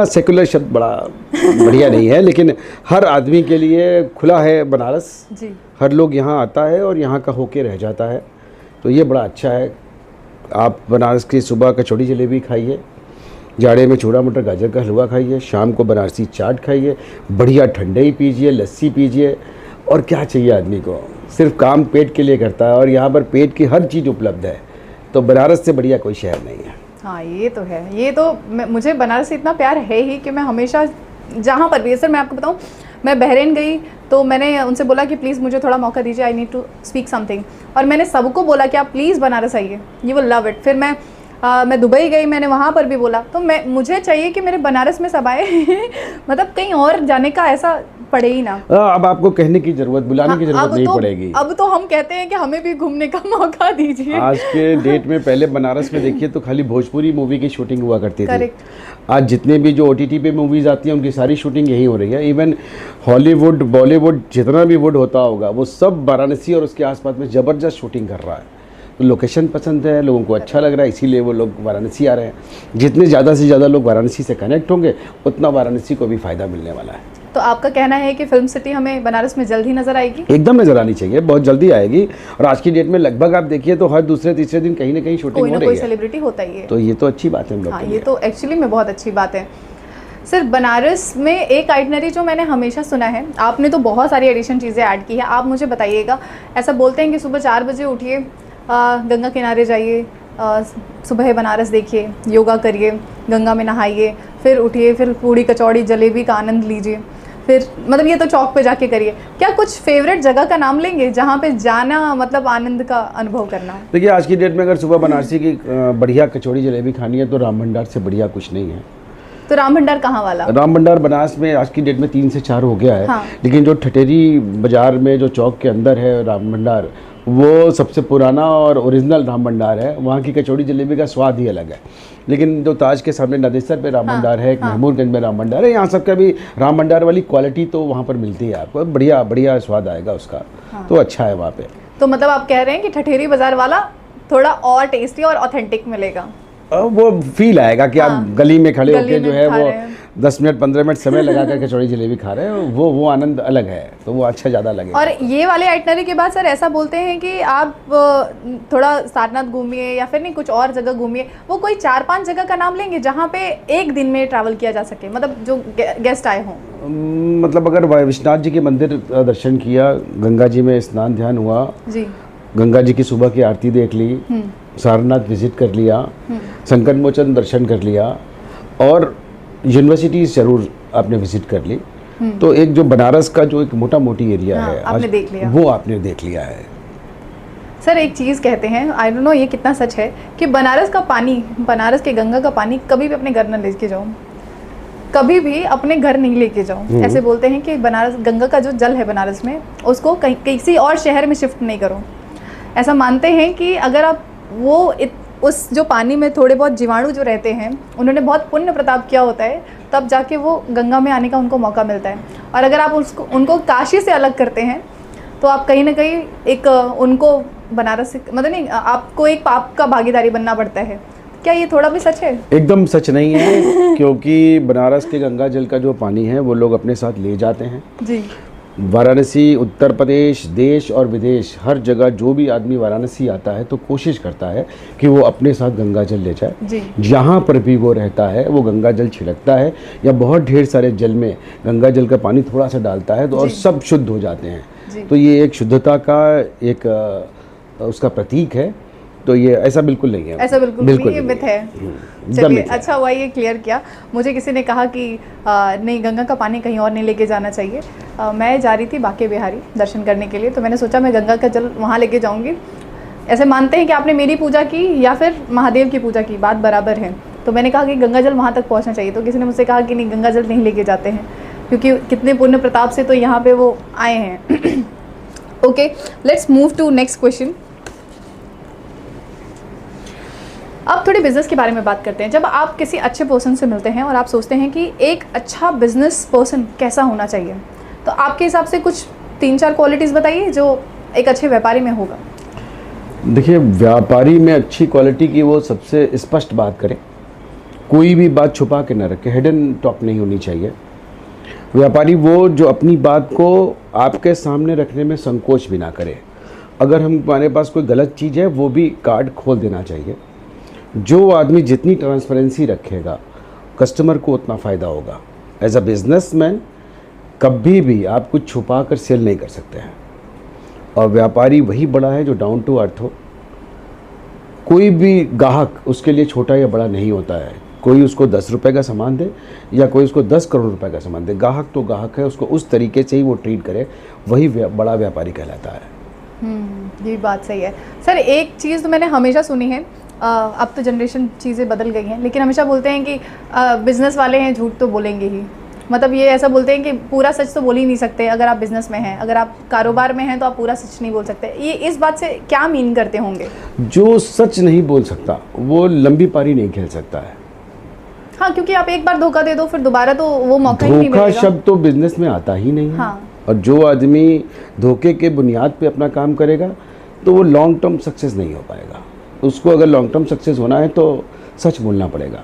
सेकुलर शब्द बड़ा बढ़िया नहीं है, लेकिन हर आदमी के लिए खुला है बनारस जी। हर लोग यहाँ आता है और यहाँ का होके रह जाता है, तो ये बड़ा अच्छा है। आप बनारस की सुबह कचौड़ी जलेबी खाइए, जाड़े में चूड़ा मटर गाजर का हलवा खाइए, शाम को बनारसी चाट खाइए, बढ़िया ठंडाई पीजिए, लस्सी पीजिए, और क्या चाहिए आदमी को। सिर्फ काम पेट के लिए करता है और यहाँ पर पेट की हर चीज़ उपलब्ध है, तो बनारस से बढ़िया कोई शहर नहीं है। हाँ, ये तो है। ये तो मुझे बनारस से इतना प्यार है ही कि मैं हमेशा जहाँ पर भी, सर मैं आपको बताऊँ, मैं बहरीन गई तो मैंने उनसे बोला कि प्लीज़ मुझे थोड़ा मौका दीजिए, I need to speak something, और मैंने सबको बोला कि आप प्लीज़ बनारस आइए, यू विल लव इट। फिर मैं दुबई गई, मैंने वहाँ पर भी बोला, तो मुझे चाहिए कि मेरे बनारस में सब आए मतलब कहीं और जाने का ऐसा पड़े ही ना। अब आपको कहने की जरूरत, बुलाने की जरूरत नहीं पड़ेगी। अब तो हम कहते हैं कि हमें भी घूमने का मौका दीजिए। आज के डेट में, पहले बनारस में देखिए तो खाली भोजपुरी मूवी की शूटिंग हुआ करती थी। आज जितने भी जो OTT पे मूवीज़ आती हैं उनकी सारी शूटिंग यही हो रही है। इवन हॉलीवुड, बॉलीवुड, जितना भी वुड होता होगा वो सब वाराणसी और उसके आसपास में ज़बरदस्त शूटिंग कर रहा है। तो लोकेशन पसंद है, लोगों को अच्छा लग रहा है, इसीलिए वो लोग वाराणसी आ रहे हैं। जितने ज़्यादा से ज़्यादा लोग वाराणसी से कनेक्ट होंगे उतना वाराणसी को भी फ़ायदा मिलने वाला है। तो आपका कहना है कि फिल्म सिटी हमें बनारस में जल्द ही नजर आएगी? एकदम नजर आनी चाहिए, बहुत जल्दी आएगी। और आज की डेट में लगभग आप देखिए तो हर दूसरे तीसरे दिन कहीं ना कहीं शूटिंग हो रही है, कोई सेलिब्रिटी होता ही है। तो ये तो अच्छी बात है हम लोग। हाँ, ये तो एक्चुअली में बहुत अच्छी बात है। सर, बनारस में एक आइटनरी जो मैंने हमेशा सुना है, आपने तो बहुत सारी एडिशन चीज़ें ऐड की है, आप मुझे बताइएगा। ऐसा बोलते हैं कि सुबह 4 बजे उठिए, गंगा किनारे जाइए, सुबह बनारस देखिए, योगा करिए, गंगा में नहाइए, फिर उठिए, फिर पूड़ी कचौड़ी जलेबी का आनंद लीजिए, फिर मतलब ये तो चौक पे जाके करिए, क्या कुछ फेवरेट जगह का नाम लेंगे जहाँ पे जाना मतलब आनंद का अनुभव करना? देखिए आज की डेट में अगर सुबह बनारसी की बढ़िया कचौड़ी जलेबी खानी है तो राम भंडार से बढ़िया कुछ नहीं है। तो राम भंडार कहाँ वाला? राम भंडार बनारस में आज की डेट में 3 से 4 हो गया है। हाँ। लेकिन जो ठठेरी बाजार में जो चौक के अंदर है राम भंडार, वो सबसे पुराना और ओरिजिनल राम भंडार है। वहाँ की कचौड़ी जलेबी का स्वाद ही अलग है। लेकिन जो ताज के सामने नदेसर पे राम भंडार है, एक महमूदगंज में राम भंडार है, यहाँ सबका भी राम भंडार वाली क्वालिटी तो वहाँ पर मिलती है आपको, बढ़िया बढ़िया स्वाद आएगा उसका। तो अच्छा है वहाँ पे। तो मतलब आप कह रहे हैं कि ठठेरी बाजार वाला थोड़ा और टेस्टी और ऑथेंटिक मिलेगा, वो फील आएगा कि आप गली में खड़े होकर जो है वो 10 मिनट 15 मिनट समय लगा कर कचौड़ी जलेबी खा रहे हैं, वो आनंद अलग है, तो वो अच्छा ज़्यादा लगेगा। और ये वाले आइटनरी के बाद सर ऐसा बोलते हैं कि आप थोड़ा सारनाथ घूमिए या फिर नहीं कुछ और जगह घूमिए, वो कोई 4-5 जगह का नाम लेंगे जहाँ पे एक दिन में ट्रैवल किया जा सके, मतलब जो गेस्ट आए हों। मतलब अगर विश्वनाथ जी के मंदिर दर्शन किया, गंगा जी में स्नान ध्यान हुआ जी, गंगा जी की सुबह की आरती देख ली, सारनाथ विजिट कर लिया, संकट मोचन दर्शन कर लिया और यूनिवर्सिटीज जरूर आपने विजिट कर ली, तो एक जो बनारस का जो एक मोटा मोटी एरिया है आपने देख लिया, वो आपने देख लिया है। सर एक चीज़ कहते हैं, आई डोंट नो ये कितना सच है, कि बनारस का पानी, बनारस के गंगा का पानी कभी भी अपने घर न लेके जाओ, कभी भी अपने घर नहीं लेके जाओ। ऐसे बोलते हैं कि बनारस गंगा का जो जल है बनारस में, उसको कहीं किसी और शहर में शिफ्ट नहीं करो। ऐसा मानते हैं कि अगर आप उस जो पानी में थोड़े बहुत जीवाणु जो रहते हैं, उन्होंने बहुत पुण्य प्रताप किया होता है, तब जाके वो गंगा में आने का उनको मौका मिलता है। और अगर आप उनको काशी से अलग करते हैं तो आप कहीं ना कहीं एक उनको बनारस से मतलब नहीं, आपको एक पाप का भागीदारी बनना पड़ता है। क्या ये थोड़ा भी सच है? एकदम सच नहीं है क्योंकि बनारस के गंगा जल का जो पानी है वो लोग अपने साथ ले जाते हैं जी। वाराणसी, उत्तर प्रदेश, देश और विदेश हर जगह जो भी आदमी वाराणसी आता है तो कोशिश करता है कि वो अपने साथ गंगा जल ले जाए। जहाँ पर भी वो रहता है वो गंगा जल छिड़कता है या बहुत ढेर सारे जल में गंगा जल का पानी थोड़ा सा डालता है तो और सब शुद्ध हो जाते हैं। तो ये एक शुद्धता का एक उसका प्रतीक है। तो ये ऐसा बिल्कुल नहीं है, ऐसा बिल्कुल नहीं, ये मिथ है। चलिए अच्छा हुआ ये क्लियर किया। मुझे किसी ने कहा कि नहीं गंगा का पानी कहीं और नहीं लेके जाना चाहिए। मैं जा रही थी बांके बिहारी दर्शन करने के लिए, तो मैंने सोचा मैं गंगा का जल वहाँ लेके जाऊँगी। ऐसे मानते हैं कि आपने मेरी पूजा की या फिर महादेव की पूजा की, बात बराबर है। तो मैंने कहा कि गंगा जल वहाँ तक पहुँचना चाहिए। तो किसी ने मुझसे कहा कि नहीं गंगा जल नहीं लेके जाते हैं क्योंकि कितने पुण्य प्रताप से तो यहाँ पे वो आए हैं। Okay, let's move to next question. अब थोड़ी बिजनेस के बारे में बात करते हैं। जब आप किसी अच्छे पर्सन से मिलते हैं और आप सोचते हैं कि एक अच्छा बिजनेस पर्सन कैसा होना चाहिए, तो आपके हिसाब से कुछ 3-4 क्वालिटीज़ बताइए जो एक अच्छे व्यापारी में होगा। देखिए, व्यापारी में अच्छी क्वालिटी की वो सबसे स्पष्ट बात करें, कोई भी बात छुपा के ना रखे, हिडन टॉक नहीं होनी चाहिए। व्यापारी वो जो अपनी बात को आपके सामने रखने में संकोच भी ना करे। अगर हमारे पास कोई गलत चीज़ है वो भी कार्ड खोल देना चाहिए। जो आदमी जितनी ट्रांसपेरेंसी रखेगा कस्टमर को उतना फ़ायदा होगा। एज अ बिजनेसमैन कभी भी आप कुछ छुपा कर सेल नहीं कर सकते हैं। और व्यापारी वही बड़ा है जो डाउन टू अर्थ हो। कोई भी ग्राहक उसके लिए छोटा या बड़ा नहीं होता है। कोई उसको 10 रुपये का सामान दे या कोई उसको 10 करोड़ रुपए का सामान दे, ग्राहक तो ग्राहक है, उसको उस तरीके से ही वो ट्रीट करे, वही बड़ा व्यापारी कहलाता है। ये बात सही है। सर एक चीज़ तो मैंने हमेशा सुनी है, अब तो जनरेशन चीज़ें बदल गई हैं, लेकिन हमेशा बोलते हैं कि बिज़नेस वाले हैं झूठ तो बोलेंगे ही। मतलब ये ऐसा बोलते हैं कि पूरा सच तो बोल ही नहीं सकते। अगर आप बिज़नेस में हैं, अगर आप कारोबार में हैं तो आप पूरा सच नहीं बोल सकते। ये इस बात से क्या मीन करते होंगे? जो सच नहीं बोल सकता वो लंबी पारी नहीं खेल सकता है। हाँ, क्योंकि आप एक बार धोखा दे दो फिर दोबारा तो वो मौका ही नहीं मिलेगा। धोखा शब्द तो बिजनेस में आता ही नहीं है। हाँ। और जो आदमी धोखे के बुनियाद पे अपना काम करेगा तो वो लॉन्ग टर्म सक्सेस नहीं हो पाएगा। उसको अगर लॉन्ग टर्म सक्सेस होना है तो सच बोलना पड़ेगा।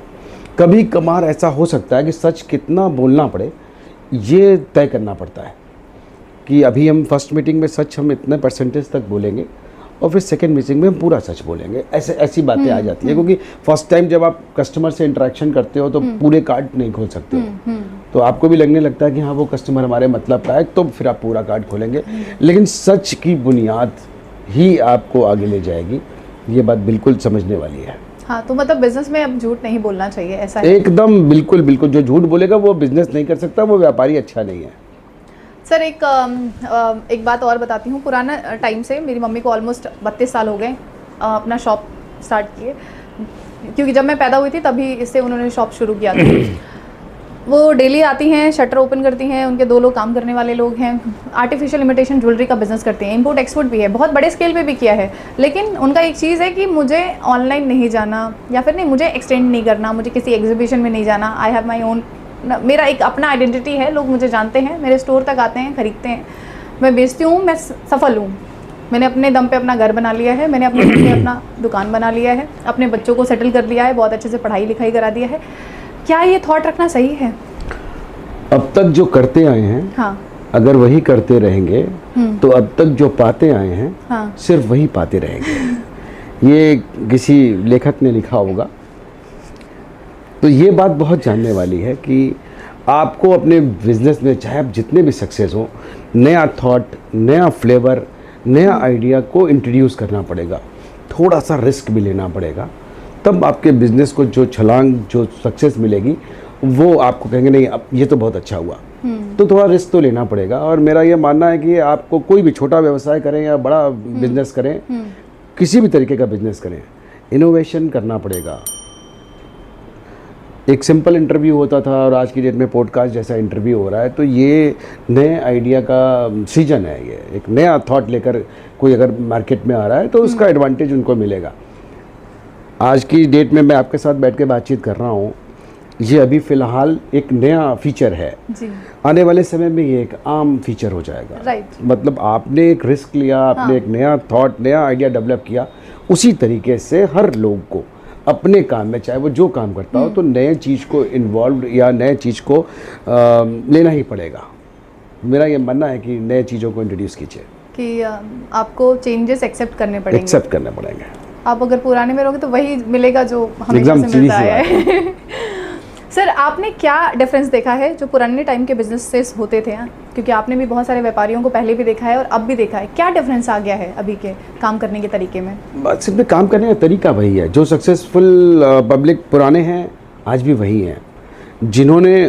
कभी कभार ऐसा हो सकता है कि सच कितना बोलना पड़े ये तय करना पड़ता है कि अभी हम फर्स्ट मीटिंग में सच हम इतने परसेंटेज तक बोलेंगे और फिर सेकंड मीटिंग में हम पूरा सच बोलेंगे। ऐसी बातें आ जाती है क्योंकि फर्स्ट टाइम जब आप कस्टमर से इंटरेक्शन करते हो तो पूरे कार्ड नहीं खोल सकते हो। तो आपको भी लगने लगता है कि हाँ वो कस्टमर हमारे मतलब का है, तो फिर आप पूरा कार्ड खोलेंगे। लेकिन सच की बुनियाद ही आपको आगे ले जाएगी, ये बात बिल्कुल समझने वाली है। हाँ, तो मतलब बिजनेस में अब झूठ नहीं बोलना चाहिए, ऐसा है? एकदम बिल्कुल बिल्कुल। जो झूठ बोलेगा वो बिजनेस नहीं कर सकता, वो व्यापारी अच्छा नहीं है। सर एक बात और बताती हूँ। पुराना टाइम से मेरी मम्मी को ऑलमोस्ट 32 साल हो गए अपना शॉप स्टार्ट किए, क्योंकि जब मैं पैदा हुई थी तभी इससे उन्होंने शॉप शुरू किया था। वो डेली आती हैं, शटर ओपन करती हैं, उनके 2 लोग काम करने वाले लोग हैं, आर्टिफिशियल इमिटेशन ज्वेलरी का बिज़नेस करती हैं, इंपोर्ट एक्सपोर्ट भी है, बहुत बड़े स्केल पे भी किया है। लेकिन उनका एक चीज़ है कि मुझे ऑनलाइन नहीं जाना, या फिर नहीं, मुझे एक्सटेंड नहीं करना, मुझे किसी एग्जीबिशन में नहीं जाना। आई हैव माई ओन, मेरा एक अपना आइडेंटिटी है, लोग मुझे जानते हैं, मेरे स्टोर तक आते हैं, ख़रीदते हैं, मैं बेचती हूँ, मैं सफल हूँ। मैंने अपने दम पे अपना घर बना लिया है, मैंने अपने दम पे अपना दुकान बना लिया है, अपने बच्चों को सेटल कर लिया है, बहुत अच्छे से पढ़ाई लिखाई करा दिया है। क्या ये थॉट रखना सही है? अब तक जो करते आए हैं, हाँ, अगर वही करते रहेंगे तो अब तक जो पाते आए हैं, हाँ, सिर्फ वही पाते रहेंगे। ये किसी लेखक ने लिखा होगा। तो ये बात बहुत जानने वाली है कि आपको अपने बिजनेस में चाहे आप जितने भी सक्सेस हो, नया थॉट, नया फ्लेवर, नया आइडिया को इंट्रोड्यूस करना पड़ेगा, थोड़ा सा रिस्क भी लेना पड़ेगा, तब आपके बिजनेस को जो छलांग, जो सक्सेस मिलेगी, वो आपको कहेंगे नहीं अब ये तो बहुत अच्छा हुआ। तो थोड़ा रिस्क तो लेना पड़ेगा। और मेरा ये मानना है कि आपको कोई भी छोटा व्यवसाय करें या बड़ा बिजनेस करें, किसी भी तरीके का बिजनेस करें, इनोवेशन करना पड़ेगा। एक सिंपल इंटरव्यू होता था और आज की डेट में पॉडकास्ट जैसा इंटरव्यू हो रहा है। तो ये नए आइडिया का सीजन है। ये एक नया थॉट लेकर कोई अगर मार्केट में आ रहा है तो उसका एडवांटेज उनको मिलेगा। आज की डेट में मैं आपके साथ बैठ के बातचीत कर रहा हूँ, ये अभी फ़िलहाल एक नया फीचर है जी। आने वाले समय में ये एक आम फीचर हो जाएगा। राइट। मतलब आपने एक रिस्क लिया, आपने एक नया थॉट, नया आइडिया डेवलप किया, उसी तरीके से हर लोग को अपने काम में, चाहे वो जो काम करता हो, तो नए चीज़ को इन्वॉल्व या नए चीज़ को लेना ही पड़ेगा। मेरा ये मानना है कि नए चीज़ों को इंट्रोड्यूस कीजिए, कि आपको चेंजेस एक्सेप्ट करने पड़ेंगे। एक्सेप्ट करने पड़ेंगे। आप अगर पुराने में रहोगे तो वही मिलेगा जो हमेशा से मिलता है। सर, आपने क्या डिफरेंस देखा है जो पुराने टाइम के बिजनेसेस होते थे? क्योंकि आपने भी बहुत सारे व्यापारियों को पहले भी देखा है और अब भी देखा है, क्या डिफरेंस आ गया है अभी के काम करने के तरीके में? बस सिर्फ काम करने का तरीका वही है। जो सक्सेसफुल पब्लिक पुराने हैं आज भी वही हैं, जिन्होंने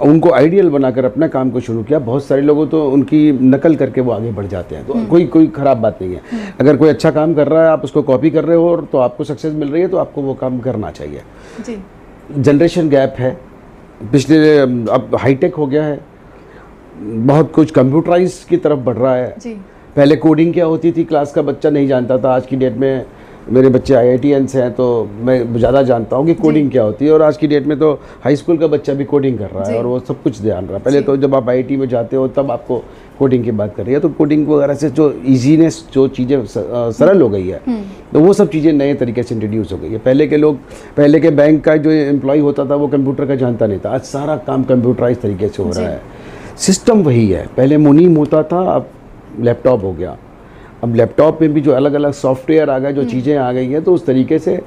उनको आइडियल बनाकर अपना काम को शुरू किया। बहुत सारे लोगों तो उनकी नकल करके वो आगे बढ़ जाते हैं, तो कोई ख़राब बात नहीं है। अगर कोई अच्छा काम कर रहा है, आप उसको कॉपी कर रहे हो और तो आपको सक्सेस मिल रही है, तो आपको वो काम करना चाहिए जी। जनरेशन गैप है, पिछले अब हाईटेक हो गया है, बहुत कुछ कंप्यूटराइज की तरफ बढ़ रहा है जी। पहले कोडिंग क्या होती थी क्लास का बच्चा नहीं जानता था। आज की डेट में मेरे बच्चे IITians हैं तो मैं ज़्यादा जानता हूँ कि कोडिंग क्या होती है। और आज की डेट में तो हाई स्कूल का बच्चा भी कोडिंग कर रहा है और वो सब कुछ जान रहा है। पहले तो जब आप IIT में जाते हो तब आपको कोडिंग की बात कर रही है, तो कोडिंग वगैरह से जो ईजीनेस, जो चीज़ें सरल हो गई है, तो वो सब चीज़ें नए तरीके से इंट्रोड्यूस हो गई है। पहले के बैंक का जो एम्प्लॉय होता था वो कंप्यूटर का जानता नहीं था, आज सारा काम कंप्यूटराइज तरीके से हो रहा है। सिस्टम वही है, पहले मुनीम होता था, अब लैपटॉप हो गया। अब लैपटॉप में भी जो अलग अलग सॉफ्टवेयर आ गए, जो चीज़ें आ गई हैं, तो उस तरीके से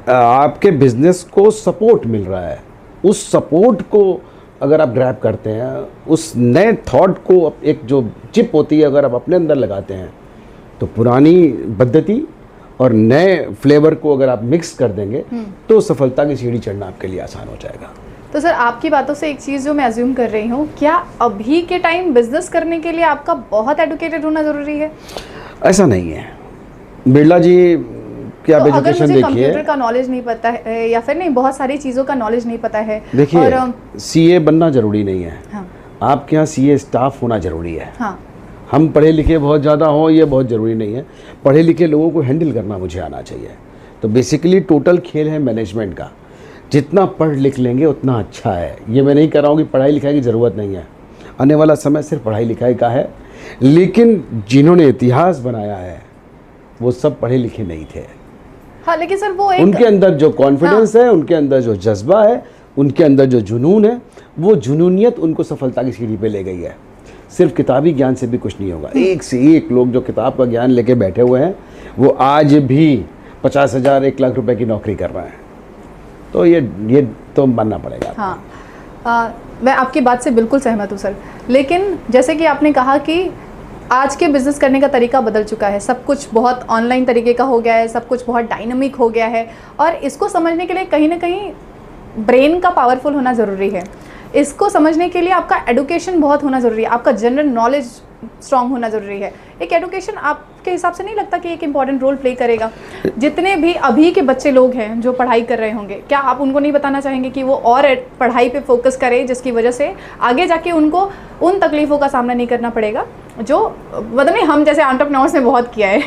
आपके बिजनेस को सपोर्ट मिल रहा है। उस सपोर्ट को अगर आप ग्रैब करते हैं, उस नए थॉट को, एक जो चिप होती है अगर आप अपने अंदर लगाते हैं, तो पुरानी पद्धति और नए फ्लेवर को अगर आप मिक्स कर देंगे तो सफलता की सीढ़ी चढ़ना आपके लिए आसान हो जाएगा। तो सर, आपकी बातों से एक चीज़ जो मैं अज्यूम कर रही हूँ, क्या अभी के टाइम बिजनेस करने के लिए आपका बहुत एडुकेटेड होना ज़रूरी है? ऐसा नहीं है बिरला जी, क्या तो अगर मुझे कंप्यूटर का नॉलेज नहीं पता है या फिर नहीं, बहुत सारी चीज़ों का नॉलेज नहीं पता है, देखिए CA बनना ज़रूरी नहीं है। हाँ। आपके यहाँ CA स्टाफ होना ज़रूरी है। हाँ। हम पढ़े लिखे बहुत ज़्यादा हों ये बहुत ज़रूरी नहीं है, पढ़े लिखे लोगों को हैंडल करना मुझे आना चाहिए। तो बेसिकली टोटल खेल है मैनेजमेंट का, जितना पढ़ लिख लेंगे उतना अच्छा है। ये मैं नहीं कह रहा हूँ कि पढ़ाई लिखाई की ज़रूरत नहीं है, आने वाला समय सिर्फ पढ़ाई लिखाई का है, लेकिन जिन्होंने इतिहास बनाया है वो सब पढ़े लिखे नहीं थे। हाँ, लेकिन सर वो उनके अंदर जो कॉन्फिडेंस है, उनके अंदर जो जज्बा है, उनके अंदर जो जुनून है, वो जुनूनियत उनको सफलता की सीढ़ी पे ले गई है। सिर्फ किताबी ज्ञान से भी कुछ नहीं होगा। एक से एक लोग जो किताब का ज्ञान लेके बैठे हुए हैं वो आज भी 50,000 1 लाख रुपए की नौकरी कर रहे हैं। तो ये तो मानना पड़ेगा। हाँ, मैं आपकी बात से बिल्कुल सहमत हूँ सर। लेकिन जैसे कि आपने कहा कि आज के बिज़नेस करने का तरीका बदल चुका है, सब कुछ बहुत ऑनलाइन तरीके का हो गया है, सब कुछ बहुत डायनामिक हो गया है, और इसको समझने के लिए कहीं ना कहीं ब्रेन का पावरफुल होना ज़रूरी है। इसको समझने के लिए आपका एडुकेशन बहुत होना ज़रूरी है, आपका जनरल नॉलेज स्ट्रांग होना ज़रूरी है। एक एडुकेशन आपके हिसाब से नहीं लगता कि एक इम्पॉर्टेंट रोल प्ले करेगा? जितने भी अभी के बच्चे लोग हैं जो पढ़ाई कर रहे होंगे, क्या आप उनको नहीं बताना चाहेंगे कि वो और पढ़ाई पे फोकस करें, जिसकी वजह से आगे जाके उनको उन तकलीफ़ों का सामना नहीं करना पड़ेगा जो मतलब नहीं हम जैसे एंटरप्रेन्योर्स ने बहुत किया है?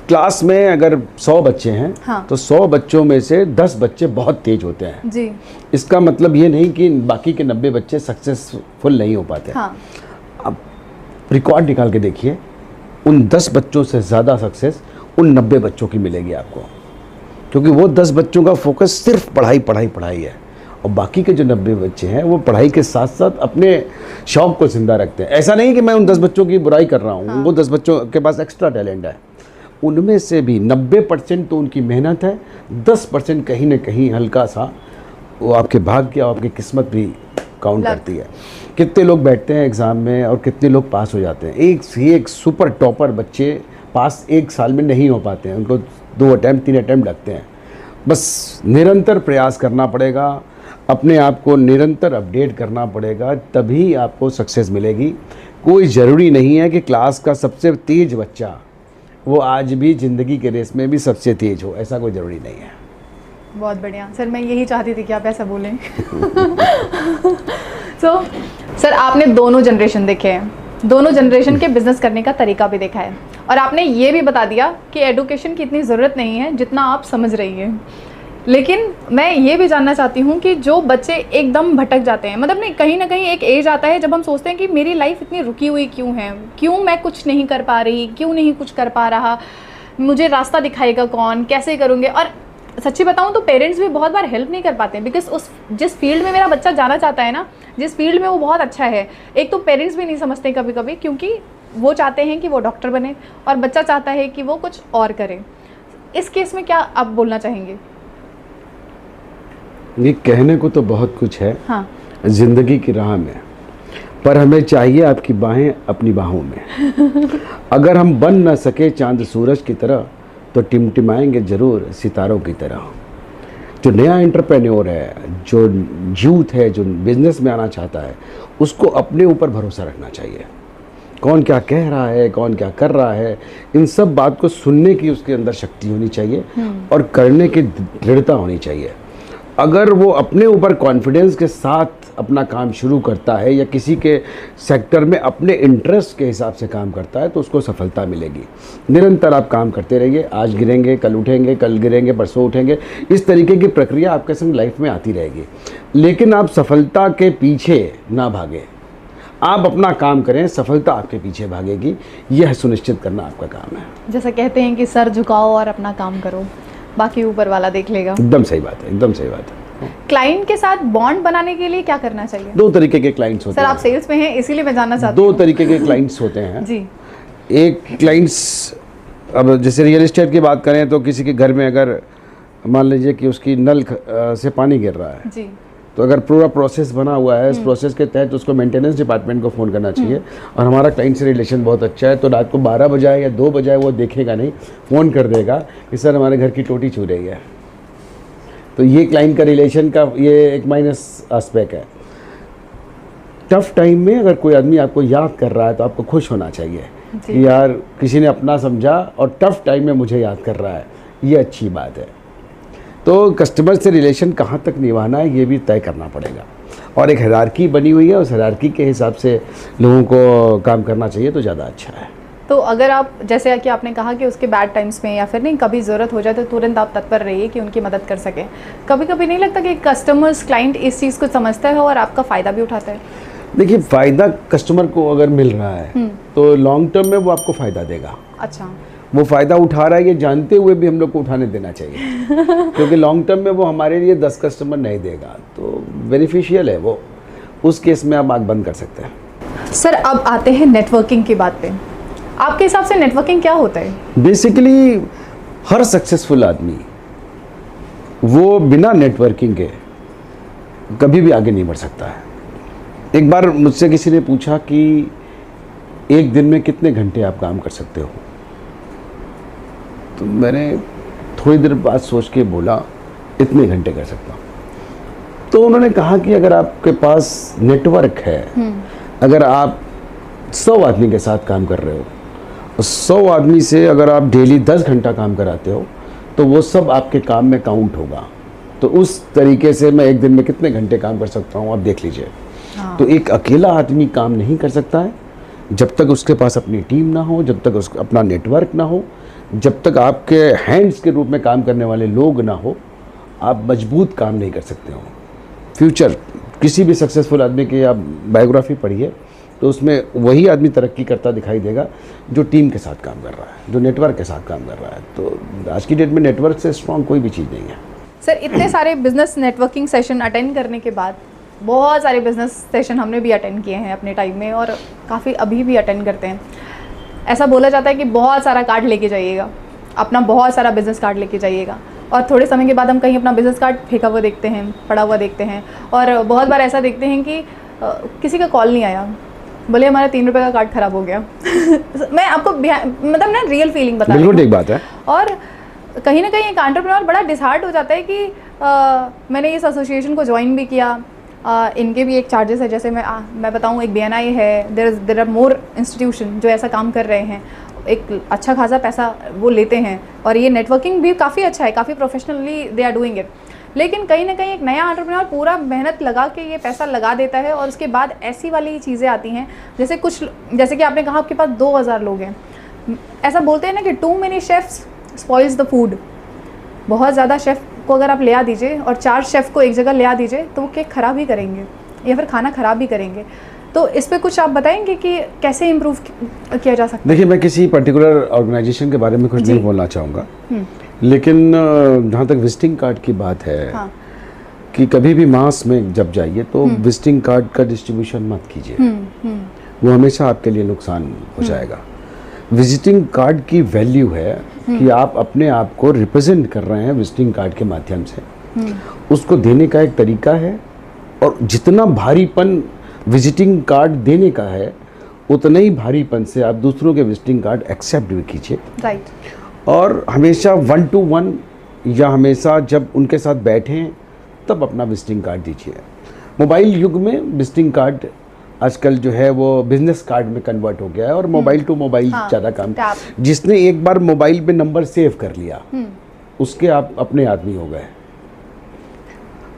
क्लास में अगर 100 बच्चे हैं, हाँ, तो 100 बच्चों में से 10 बच्चे बहुत तेज होते हैं जी। इसका मतलब ये नहीं कि बाकी के 90 बच्चे सक्सेसफुल नहीं हो पाते। हाँ। अब रिकॉर्ड निकाल के देखिए, उन 10 बच्चों से ज़्यादा सक्सेस उन 90 बच्चों की मिलेगी आपको, क्योंकि वो 10 बच्चों का फोकस सिर्फ पढ़ाई पढ़ाई पढ़ाई है, और बाकी के जो 90 बच्चे हैं वो पढ़ाई के साथ साथ अपने शौक़ को जिंदा रखते हैं। ऐसा नहीं कि मैं उन 10 बच्चों की बुराई कर रहा हूँ। हाँ। वो 10 बच्चों के पास एक्स्ट्रा टैलेंट है, उनमें से भी 90% तो उनकी मेहनत है, 10% कहीं ना कहीं हल्का सा वो आपके भाग्य और आपकी किस्मत भी काउंट करती है। कितने लोग बैठते हैं एग्ज़ाम में और कितने लोग पास हो जाते हैं। एक सुपर टॉपर बच्चे पास एक साल में नहीं हो पाते हैं, उनको 2 अटैम्प्ट 3 अटैम्प्ट लगते हैं। बस निरंतर प्रयास करना पड़ेगा, अपने आप को निरंतर अपडेट करना पड़ेगा, तभी आपको सक्सेस मिलेगी। कोई ज़रूरी नहीं है कि क्लास का सबसे तेज बच्चा वो आज भी ज़िंदगी के रेस में भी सबसे तेज हो, ऐसा कोई ज़रूरी नहीं है। बहुत बढ़िया सर, मैं यही चाहती थी कि आप ऐसा बोलें। सर आपने दोनों जनरेशन देखे हैं, दोनों जनरेशन के बिजनेस करने का तरीका भी देखा है, और आपने ये भी बता दिया कि एडुकेशन की इतनी ज़रूरत नहीं है जितना आप समझ रही हैं। लेकिन मैं ये भी जानना चाहती हूँ कि जो बच्चे एकदम भटक जाते हैं, मतलब नहीं, कहीं ना कहीं एक एज आता है जब हम सोचते हैं कि मेरी लाइफ इतनी रुकी हुई क्यों है, क्यों मैं कुछ नहीं कर पा रही, क्यों नहीं कुछ कर पा रहा, मुझे रास्ता दिखाएगा कौन, कैसे करूँगे। और सच्ची बताऊँ तो पेरेंट्स भी बहुत बार हेल्प नहीं कर पाते हैं, बिकॉज उस जिस फील्ड में मेरा बच्चा जाना चाहता है ना, जिस फील्ड में वो बहुत अच्छा है, एक तो पेरेंट्स भी नहीं समझते कभी कभी, क्योंकि वो चाहते हैं कि वो डॉक्टर बने और बच्चा चाहता है कि वो कुछ और करे। इस केस में क्या आप बोलना चाहेंगे? ये कहने को तो बहुत कुछ है, हाँ, जिंदगी की राह में, पर हमें चाहिए आपकी बाहें अपनी बाहों में। अगर हम बन ना सके चांद सूरज की तरह तो टिमटिमाएंगे जरूर सितारों की तरह। जो नया एंटरप्रेन्योर है, जो यूथ है, जो बिजनेस में आना चाहता है, उसको अपने ऊपर भरोसा रखना चाहिए। कौन क्या कह रहा है, कौन क्या कर रहा है, इन सब बात को सुनने की उसके अंदर शक्ति होनी चाहिए और करने की दृढ़ता होनी चाहिए। अगर वो अपने ऊपर कॉन्फिडेंस के साथ अपना काम शुरू करता है या किसी के सेक्टर में अपने इंटरेस्ट के हिसाब से काम करता है तो उसको सफलता मिलेगी। निरंतर आप काम करते रहिए, आज गिरेंगे कल उठेंगे, कल गिरेंगे परसों उठेंगे, इस तरीके की प्रक्रिया आपके संग लाइफ में आती रहेगी। लेकिन आप सफलता के पीछे ना भागें, आप अपना काम करें, सफलता आपके पीछे भागेगी, यह सुनिश्चित करना आपका काम है। जैसा कहते हैं कि सर झुकाओ और अपना काम करो, बाकी ऊपर वाला देख लेगा। एकदम सही बात है, एकदम सही बात है। क्लाइंट के साथ बॉन्ड बनाने के लिए क्या करना चाहिए? 2 तरीके के क्लाइंट्स होते हैं। सर आप सेल्स में हैं इसीलिए मैं जानना चाहती हूँ। 2 तरीके के क्लाइंट्स होते हैं जी। एक क्लाइंट्स, अब जैसे रियल एस्टेट की बात करें तो किसी के घर में अगर मान लीजिए कि उसकी नल से पानी गिर रहा है जी, तो अगर पूरा प्रोसेस बना हुआ है, इस प्रोसेस के तहत उसको मेंटेनेंस डिपार्टमेंट को फ़ोन करना चाहिए। और हमारा क्लाइंट से रिलेशन बहुत अच्छा है तो रात को 12 बजाए या 2 बजाए वो देखेगा नहीं, फ़ोन कर देगा कि सर हमारे घर की टोटी छू रही है। तो ये क्लाइंट का रिलेशन का ये एक माइनस एस्पेक्ट है। टफ टाइम में अगर कोई आदमी आपको याद कर रहा है तो आपको खुश होना चाहिए कि यार किसी ने अपना समझा और टफ टाइम में मुझे याद कर रहा है, ये अच्छी बात है। तो कस्टमर से रिलेशन कहाँ तक निभाना है ये भी तय करना पड़ेगा, और एक हायरार्की बनी हुई है, उस हायरार्की के हिसाब से लोगों को काम करना चाहिए तो ज़्यादा अच्छा है। तो अगर आप जैसे कि आपने कहा कि उसके बैड टाइम्स में या फिर नहीं कभी ज़रूरत हो जाए तो तुरंत आप तत्पर रहिए कि उनकी मदद कर सकें। कभी कभी नहीं लगता कि कस्टमर्स, क्लाइंट इस चीज़ को समझता है और आपका फ़ायदा भी उठाता है? देखिए, फ़ायदा कस्टमर को अगर मिल रहा है तो लॉन्ग टर्म में वो आपको फ़ायदा देगा। अच्छा, वो फ़ायदा उठा रहा है ये जानते हुए भी हम लोग को उठाने देना चाहिए क्योंकि लॉन्ग टर्म में वो हमारे लिए 10 कस्टमर नहीं देगा तो बेनिफिशियल है वो, उस केस में आप आँख बंद कर सकते हैं। सर अब आते हैं नेटवर्किंग की बात पे। आपके हिसाब से नेटवर्किंग क्या होता है? बेसिकली हर सक्सेसफुल आदमी वो बिना नेटवर्किंग के कभी भी आगे नहीं बढ़ सकता है। एक बार मुझसे किसी ने पूछा कि एक दिन में कितने घंटे आप काम कर सकते हो, तो मैंने थोड़ी देर बाद सोच के बोला इतने घंटे कर सकता हूँ। तो उन्होंने कहा कि अगर आपके पास नेटवर्क है, अगर आप 100 आदमी के साथ काम कर रहे हो, 100 आदमी से अगर आप डेली 10 घंटा काम कराते हो तो वो सब आपके काम में काउंट होगा। तो उस तरीके से मैं एक दिन में कितने घंटे काम कर सकता हूँ आप देख लीजिए। तो एक अकेला आदमी काम नहीं कर सकता है जब तक उसके पास अपनी टीम ना हो, जब तक उसका अपना नेटवर्क ना हो, जब तक आपके हैंड्स के रूप में काम करने वाले लोग ना हो, आप मजबूत काम नहीं कर सकते हो। फ्यूचर किसी भी सक्सेसफुल आदमी की आप बायोग्राफी पढ़िए तो उसमें वही आदमी तरक्की करता दिखाई देगा जो टीम के साथ काम कर रहा है, जो नेटवर्क के साथ काम कर रहा है। तो आज की डेट में नेटवर्क से स्ट्रॉन्ग कोई भी चीज़ नहीं है। सर, इतने सारे बिजनेस नेटवर्किंग सेशन अटेंड करने के बाद बहुत सारे बिजनेस सेशन हमने भी अटेंड किए हैं अपने टाइम में और काफ़ी अभी भी अटेंड करते हैं। ऐसा बोला जाता है कि बहुत सारा कार्ड लेके जाइएगा, अपना बहुत सारा बिजनेस कार्ड लेके जाइएगा, और थोड़े समय के बाद हम कहीं अपना बिजनेस कार्ड फेंका हुआ देखते हैं, पड़ा हुआ देखते हैं, और बहुत बार ऐसा देखते हैं कि किसी का कॉल नहीं आया, बोले हमारा 3 रुपये का कार्ड खराब हो गया। मैं आपको मतलब ना रियल फीलिंग बता रही हूँ। बिल्कुल ठीक बात है। और कहीं ना कहीं एक एंटरप्रेन्योर बड़ा डिसहार्ट हो जाता है कि मैंने इस एसोसिएशन को ज्वाइन भी किया, इनके भी एक चार्जेस है, जैसे मैं बताऊँ एक BNI है, देर आर मोर इंस्टीट्यूशन जो ऐसा काम कर रहे हैं, एक अच्छा खासा पैसा वो लेते हैं, और ये नेटवर्किंग भी काफ़ी अच्छा है, काफ़ी professionally they are doing it. लेकिन कहीं ना कहीं एक नया एंटरप्रेन्योर पूरा मेहनत लगा के ये पैसा लगा देता है, और उसके बाद ऐसी वाली चीज़ें आती हैं जैसे कि आपने कहा आपके पास 2000 लोग हैं। ऐसा बोलते हैं ना कि too many chefs spoils the food. बहुत ज़्यादा शेफ़ को अगर आप ले आ दीजिए और 4 शेफ़ को एक जगह ले आ दीजिए तो वो केक ख़राब ही करेंगे या फिर खाना ख़राब ही करेंगे। तो इस पे कुछ आप बताएंगे कि कैसे इम्प्रूव किया जा सकता है? देखिए, मैं किसी पर्टिकुलर ऑर्गेनाइजेशन के बारे में कुछ नहीं बोलना चाहूँगा, लेकिन जहाँ तक विजिटिंग कार्ड की बात है, हाँ, कि कभी भी मास में जब जाइए तो विजिटिंग कार्ड का डिस्ट्रीब्यूशन मत कीजिए, वो हमेशा आपके लिए नुकसान हो जाएगा। विजिटिंग कार्ड की वैल्यू है कि आप अपने आप को रिप्रेजेंट कर रहे हैं विजिटिंग कार्ड के माध्यम से, उसको देने का एक तरीका है, और जितना भारीपन विजिटिंग कार्ड देने का है उतना ही भारीपन से आप दूसरों के विजिटिंग कार्ड एक्सेप्ट भी कीजिए। राइट। और हमेशा 1 to 1 या हमेशा जब उनके साथ बैठें तब अपना विजिटिंग कार्ड दीजिए। मोबाइल युग में विजिटिंग कार्ड आजकल जो है वो बिजनेस कार्ड में कन्वर्ट हो गया है, और मोबाइल टू मोबाइल ज़्यादा काम। जिसने एक बार मोबाइल पे नंबर सेव कर लिया उसके आप अपने आदमी हो गए।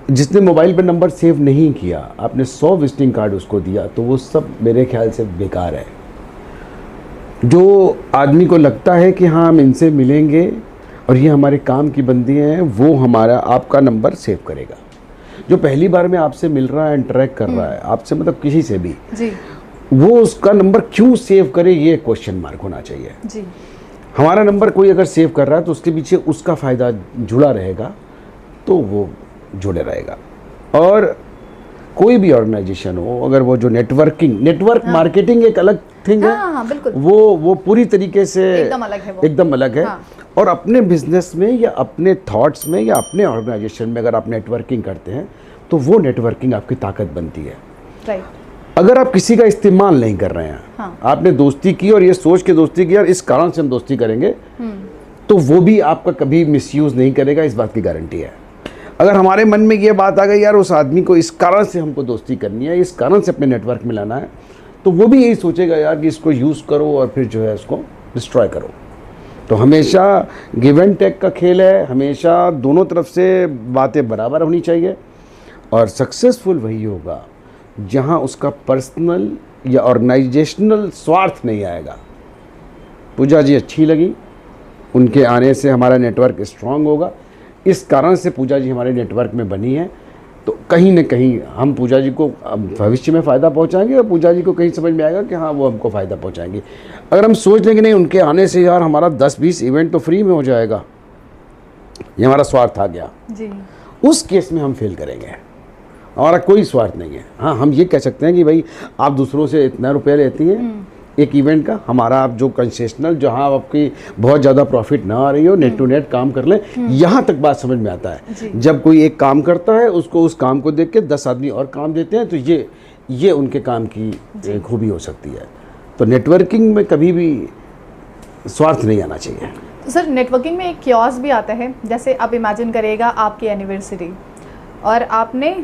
जिसने मोबाइल पे नंबर सेव नहीं किया, आपने 100 विजिटिंग कार्ड उसको दिया तो वो सब मेरे ख्याल से बेकार है। जो आदमी को लगता है कि हाँ हम इनसे मिलेंगे और ये हमारे काम की बंदी हैं, वो हमारा आपका नंबर सेव करेगा। जो पहली बार में आपसे मिल रहा है, इंटरेक्ट कर रहा है आपसे, मतलब किसी से भी जी, वो उसका नंबर क्यों सेव करे, ये क्वेश्चन मार्क होना चाहिए जी। हमारा नंबर कोई अगर सेव कर रहा है तो उसके पीछे उसका फ़ायदा जुड़ा रहेगा, तो वो जुड़े रहेगा। और कोई भी ऑर्गेनाइजेशन हो, अगर वो जो नेटवर्क मार्केटिंग एक अलग थिंग है, हाँ, बिल्कुल। वो पूरी तरीके से एकदम अलग है, एकदम अलग है। और अपने बिजनेस में या अपने थॉट्स में या अपने ऑर्गेनाइजेशन में अगर आप नेटवर्किंग करते हैं तो वो नेटवर्किंग आपकी ताकत बनती है। राइट। अगर आप किसी का इस्तेमाल नहीं कर रहे हैं, आपने दोस्ती की और ये सोच के दोस्ती की यार इस कारण से हम दोस्ती करेंगे, तो वो भी आपका कभी मिसयूज नहीं करेगा, इस बात की गारंटी है। अगर हमारे मन में ये बात आ गई यार उस आदमी को इस कारण से हमको दोस्ती करनी है, इस कारण से अपने नेटवर्क में लाना है, तो वो भी यही सोचेगा यार कि इसको यूज़ करो और फिर जो है इसको डिस्ट्रॉय करो। तो हमेशा गिव एंड टेक का खेल है, हमेशा दोनों तरफ से बातें बराबर होनी चाहिए, और सक्सेसफुल वही होगा जहां उसका पर्सनल या ऑर्गेनाइजेशनल स्वार्थ नहीं आएगा। पूजा जी अच्छी लगी, उनके आने से हमारा नेटवर्क स्ट्रांग होगा, इस कारण से पूजा जी हमारे नेटवर्क में बनी है, तो कहीं ना कहीं हम पूजा जी को भविष्य में फ़ायदा पहुंचाएंगे, और पूजा जी को कहीं समझ में आएगा कि हाँ वो हमको फ़ायदा पहुंचाएंगे। अगर हम सोच लेंगे नहीं उनके आने से यार हमारा 10-20 इवेंट तो फ्री में हो जाएगा, ये हमारा स्वार्थ आ गया जी, उस केस में हम फेल करेंगे। हमारा कोई स्वार्थ नहीं है। हाँ, हम ये कह सकते हैं कि भाई आप दूसरों से इतना रुपये लेती हैं एक इवेंट का, हमारा आप जो कंसेशनल, जहाँ आपकी बहुत ज़्यादा प्रॉफिट ना आ रही हो, नेट टू नेट काम कर लें, यहाँ तक बात समझ में आता है। जब कोई एक काम करता है उसको उस काम को देख के 10 आदमी और काम देते हैं, तो ये उनके काम की खूबी हो सकती है। तो नेटवर्किंग में कभी भी स्वार्थ नहीं आना चाहिए। तो सर, नेटवर्किंग में एक क्योस भी आता है, जैसे आप इमेजिन करिएगा आपकी एनिवर्सरी और आपने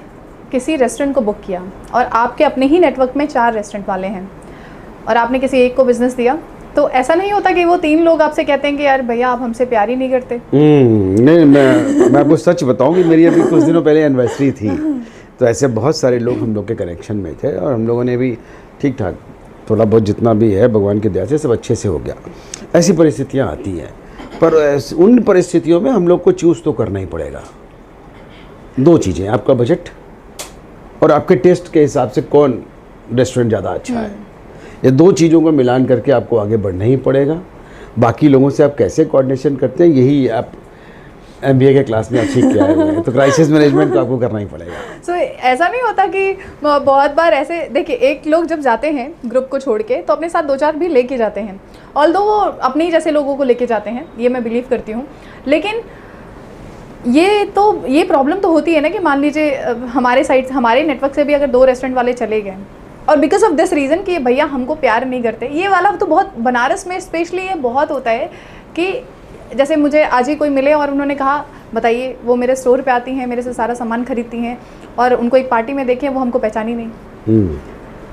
किसी रेस्टोरेंट को बुक किया और आपके अपने ही नेटवर्क में 4 रेस्टोरेंट वाले हैं और आपने किसी एक को बिजनेस दिया, तो ऐसा नहीं होता कि वो 3 लोग आपसे कहते हैं कि यार भैया आप हमसे प्यार ही नहीं करते? नहीं, मैं आपको सच बताऊं कि मेरी अभी कुछ दिनों पहले एनिवर्सरी थी, तो ऐसे बहुत सारे लोग हम लोग के कनेक्शन में थे और हम लोगों ने भी ठीक ठाक थोड़ा बहुत जितना भी है भगवान की दया से सब अच्छे से हो गया। ऐसी परिस्थितियाँ आती हैं, पर उन परिस्थितियों में हम लोग को चूज़ तो करना ही पड़ेगा। 2 चीज़ें, आपका बजट और आपके टेस्ट के हिसाब से कौन रेस्टोरेंट ज़्यादा अच्छा है। ये 2 चीज़ों को मिलान करके आपको आगे बढ़ना ही पड़ेगा। बाकी लोगों से आप कैसे कोऑर्डिनेशन करते हैं, यही आप MBA के क्लास में आप सीख के आए हुए हैं, तो क्राइसिस मैनेजमेंट तो आपको करना ही पड़ेगा। ऐसा नहीं होता कि बहुत बार ऐसे देखिए, एक लोग जब जाते हैं ग्रुप को छोड़ के तो अपने साथ 2-4 भी लेके जाते हैं, ऑल्दो वो अपने ही जैसे लोगों को लेके जाते हैं, ये मैं बिलीव करती हूँ। लेकिन ये प्रॉब्लम तो होती है ना कि मान लीजिए हमारे नेटवर्क से भी अगर 2 रेस्टोरेंट वाले चले गए और बिकॉज ऑफ दिस रीज़न कि भैया हमको प्यार नहीं करते, ये वाला तो बहुत बनारस में स्पेशली ये बहुत होता है कि जैसे मुझे आज ही कोई मिले और उन्होंने कहा बताइए, वो मेरे स्टोर पे आती हैं, मेरे से सारा सामान खरीदती हैं और उनको एक पार्टी में देखें वो हमको पहचानी नहीं।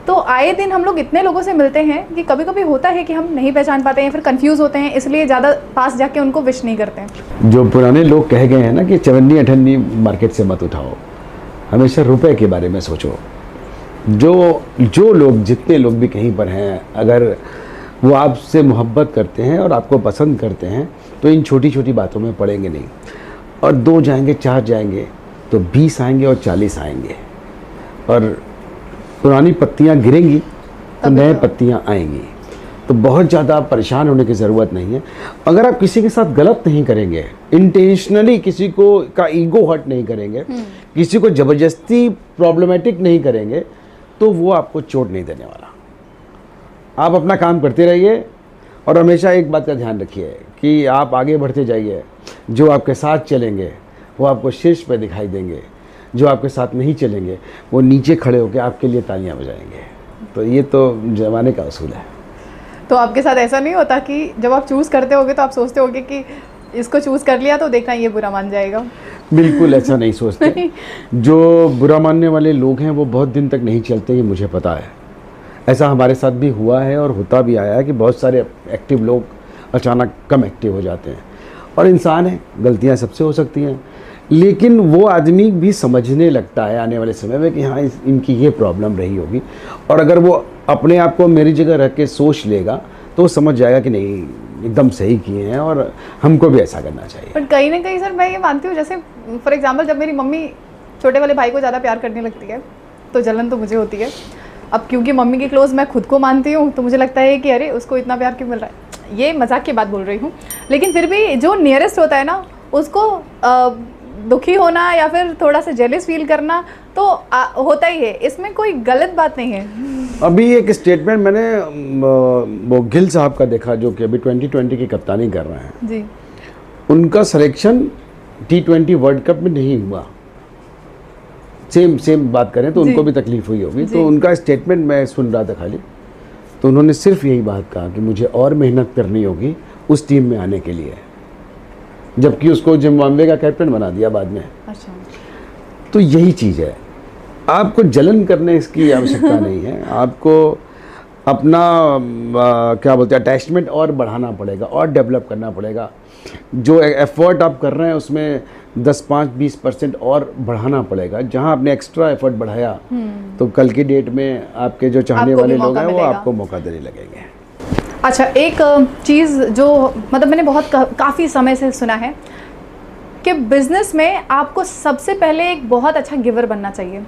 तो आए दिन हम लोग इतने लोगों से मिलते हैं कि कभी कभी होता है कि हम नहीं पहचान पाते हैं, फिर कंफ्यूज होते हैं, इसलिए ज़्यादा पास जाके उनको विश नहीं करते हैं। जो पुराने लोग कह गए हैं ना कि 54-58 मार्केट से मत उठाओ, हमेशा रुपए के बारे में सोचो। जो लोग जितने लोग भी कहीं पर हैं, अगर वो आपसे मोहब्बत करते हैं और आपको पसंद करते हैं तो इन छोटी छोटी बातों में पड़ेंगे नहीं। और 2 जाएंगे, 4 जाएंगे तो 20 आएंगे और 40 आएंगे, और पुरानी पत्तियां गिरेंगी तो नए पत्तियां आएंगी। तो बहुत ज़्यादा परेशान होने की ज़रूरत नहीं है। अगर आप किसी के साथ गलत नहीं करेंगे, इंटेंशनली किसी को का ईगो हर्ट नहीं करेंगे, किसी को ज़बरदस्ती प्रॉब्लमेटिक नहीं करेंगे, तो वो आपको चोट नहीं देने वाला। आप अपना काम करते रहिए और हमेशा एक बात का ध्यान रखिए कि आप आगे बढ़ते जाइए। जो आपके साथ चलेंगे वो आपको शीर्ष पे दिखाई देंगे, जो आपके साथ नहीं चलेंगे वो नीचे खड़े होकर आपके लिए तालियां बजाएंगे। तो ये तो ज़माने का उसूल है। तो आपके साथ ऐसा नहीं होता कि जब आप चूज़ करते होगे तो आप सोचते होगे कि इसको चूज़ कर लिया तो देखना ये बुरा मान जाएगा? बिल्कुल ऐसा नहीं सोचते। जो बुरा मानने वाले लोग हैं वो बहुत दिन तक नहीं चलते, ये मुझे पता है। ऐसा हमारे साथ भी हुआ है और होता भी आया है कि बहुत सारे एक्टिव लोग अचानक कम एक्टिव हो जाते हैं। और इंसान है, गलतियां सबसे हो सकती हैं, लेकिन वो आदमी भी समझने लगता है आने वाले समय में कि हाँ इनकी ये प्रॉब्लम रही होगी, और अगर वो अपने आप को मेरी जगह रख के सोच लेगा तो वो समझ जाएगा कि नहीं एकदम सही किए हैं और हमको भी ऐसा करना चाहिए। बट कहीं ना कहीं सर मैं ये मानती हूँ, जैसे फॉर एग्जांपल जब मेरी मम्मी छोटे वाले भाई को ज़्यादा प्यार करने लगती है तो जलन तो मुझे होती है। अब क्योंकि मम्मी की क्लोज मैं खुद को मानती हूँ तो मुझे लगता है कि अरे उसको इतना प्यार क्यों मिल रहा है। ये मजाक की बात बोल रही हूँ, लेकिन फिर भी जो नियरेस्ट होता है ना उसको दुखी होना या फिर थोड़ा सा जेलस फील करना तो होता ही है, इसमें कोई गलत बात नहीं है। अभी एक स्टेटमेंट मैंने वो गिल साहब का देखा जो कि अभी 2020 की कप्तानी कर रहे हैं जी। उनका सिलेक्शन T20 वर्ल्ड कप में नहीं हुआ। सेम बात करें तो उनको भी तकलीफ हुई होगी। तो उनका स्टेटमेंट मैं सुन रहा था खाली, तो उन्होंने सिर्फ यही बात कहा कि मुझे और मेहनत करनी होगी उस टीम में आने के लिए, जबकि उसको जिम्बाब्वे का कैप्टन बना दिया बाद में। अच्छा। तो यही चीज़ है, आपको जलन करने इसकी आवश्यकता नहीं है। आपको अपना क्या बोलते हैं अटैचमेंट और बढ़ाना पड़ेगा और डेवलप करना पड़ेगा। जो एफर्ट आप कर रहे हैं उसमें 10-5-20% और बढ़ाना पड़ेगा। जहां आपने एक्स्ट्रा एफर्ट बढ़ाया तो कल की डेट में आपके जो चाहने वाले लोग हैं वो आपको मौका देने लगेंगे। अच्छा, एक चीज़ जो मतलब मैंने बहुत काफ़ी समय से सुना है कि बिज़नेस में आपको सबसे पहले एक बहुत अच्छा गिवर बनना चाहिए।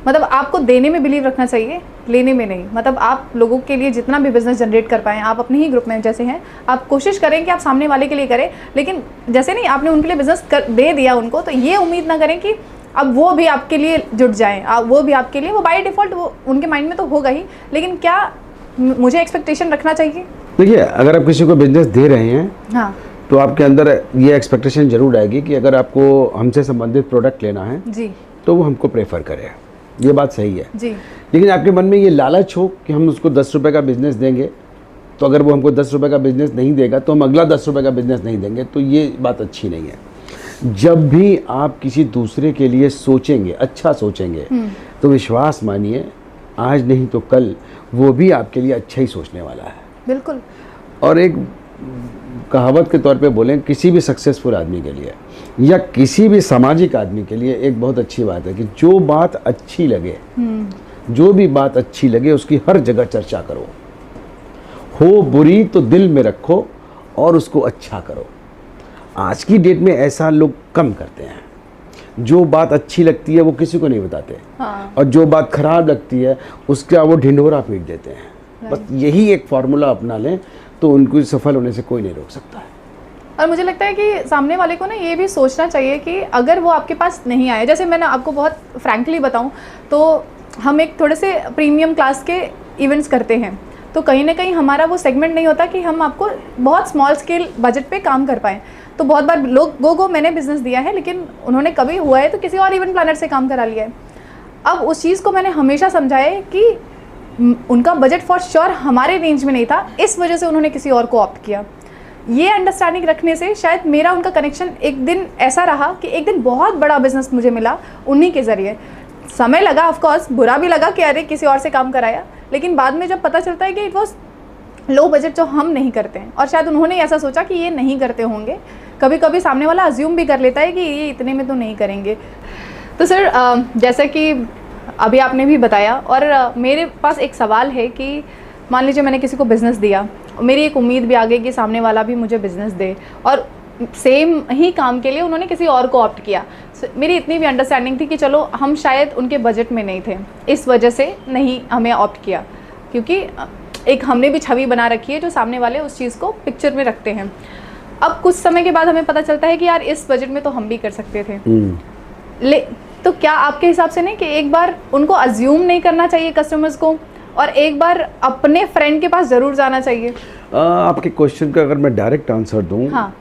मतलब आपको देने में बिलीव रखना चाहिए, लेने में नहीं। मतलब आप लोगों के लिए जितना भी बिज़नेस जनरेट कर पाएँ, आप अपने ही ग्रुप में जैसे हैं आप कोशिश करें कि आप सामने वाले के लिए करें, लेकिन जैसे नहीं आपने उनके लिए बिज़नेस दे दिया उनको, तो ये उम्मीद ना करें कि अब वो भी आपके लिए जुट जाएँ, वो भी आपके लिए, वो बाय डिफ़ॉल्ट वो उनके माइंड में तो होगा ही, लेकिन क्या मुझे एक्सपेक्टेशन रखना चाहिए? देखिए, अगर आप किसी को बिजनेस दे रहे हैं हाँ, तो आपके अंदर ये एक्सपेक्टेशन जरूर आएगी कि अगर आपको हमसे संबंधित प्रोडक्ट लेना है जी तो वो हमको प्रेफर करे। ये बात सही है जी। लेकिन आपके मन में ये लालच हो कि हम उसको 10 रुपये का बिजनेस देंगे, तो अगर वो हमको 10 रुपये का बिजनेस नहीं देगा तो हम अगला 10 रुपये का बिजनेस नहीं देंगे, तो ये बात अच्छी नहीं है। जब भी आप किसी दूसरे के लिए सोचेंगे, अच्छा सोचेंगे, तो विश्वास मानिए आज नहीं तो कल वो भी आपके लिए अच्छा ही सोचने वाला है। बिल्कुल। और एक कहावत के तौर पे बोलें, किसी भी सक्सेसफुल आदमी के लिए या किसी भी सामाजिक आदमी के लिए एक बहुत अच्छी बात है कि जो बात अच्छी लगे, जो भी बात अच्छी लगे उसकी हर जगह चर्चा करो, हो बुरी तो दिल में रखो और उसको अच्छा करो। आज की डेट में ऐसा लोग कम करते हैं, जो बात अच्छी लगती है वो किसी को नहीं बताते। हाँ। और जो बात खराब लगती है उसका वो ढिंढोरा पीट देते हैं। बस यही एक फार्मूला अपना लें तो उनको सफल होने से कोई नहीं रोक सकता है। और मुझे लगता है कि सामने वाले को ना ये भी सोचना चाहिए कि अगर वो आपके पास नहीं आए, जैसे मैंने आपको बहुत फ्रैंकली बताऊं तो हम एक थोड़े से प्रीमियम क्लास के इवेंट्स करते हैं, तो कहीं ना कहीं हमारा वो सेगमेंट नहीं होता कि हम आपको बहुत स्मॉल स्केल बजट पे काम कर पाएँ। तो बहुत बार लोग गो मैंने बिज़नेस दिया है, लेकिन उन्होंने कभी हुआ है तो किसी और इवेंट प्लानर से काम करा लिया है। अब उस चीज़ को मैंने हमेशा समझाया है कि उनका बजट फॉर श्योर हमारे रेंज में नहीं था, इस वजह से उन्होंने किसी और को ऑप्ट किया। ये अंडरस्टैंडिंग रखने से शायद मेरा उनका कनेक्शन एक दिन ऐसा रहा कि एक दिन बहुत बड़ा बिजनेस मुझे मिला उन्हीं के ज़रिए। समय लगा, ऑफ कोर्स बुरा भी लगा कि अरे किसी और से काम कराया, लेकिन बाद में जब पता चलता है कि इट वॉज लो बजट जो हम नहीं करते हैं, और शायद उन्होंने ऐसा सोचा कि ये नहीं करते होंगे। कभी कभी सामने वाला अज्यूम भी कर लेता है कि ये इतने में तो नहीं करेंगे। तो सर जैसा कि अभी आपने भी बताया, और मेरे पास एक सवाल है कि मान लीजिए मैंने किसी को बिज़नेस दिया, मेरी एक उम्मीद भी आ गई कि सामने वाला भी मुझे बिज़नेस दे, और सेम ही काम के लिए उन्होंने किसी और को ऑप्ट किया। मेरी इतनी भी अंडरस्टैंडिंग थी कि चलो हम शायद उनके बजट में नहीं थे, इस वजह से नहीं हमें ऑप्ट किया, क्योंकि एक हमने भी छवि बना रखी है जो सामने वाले उस चीज़ को पिक्चर में रखते हैं। अब कुछ समय के बाद हमें पता चलता है कि यार इस बजट में तो हम भी कर सकते थे। तो क्या आपके हिसाब से नहीं कि एक बार उनको अज्यूम नहीं करना चाहिए कस्टमर्स को, और एक बार अपने फ्रेंड के पास ज़रूर जाना चाहिए? आपके क्वेश्चन का अगर मैं डायरेक्ट आंसर दूं, हाँ।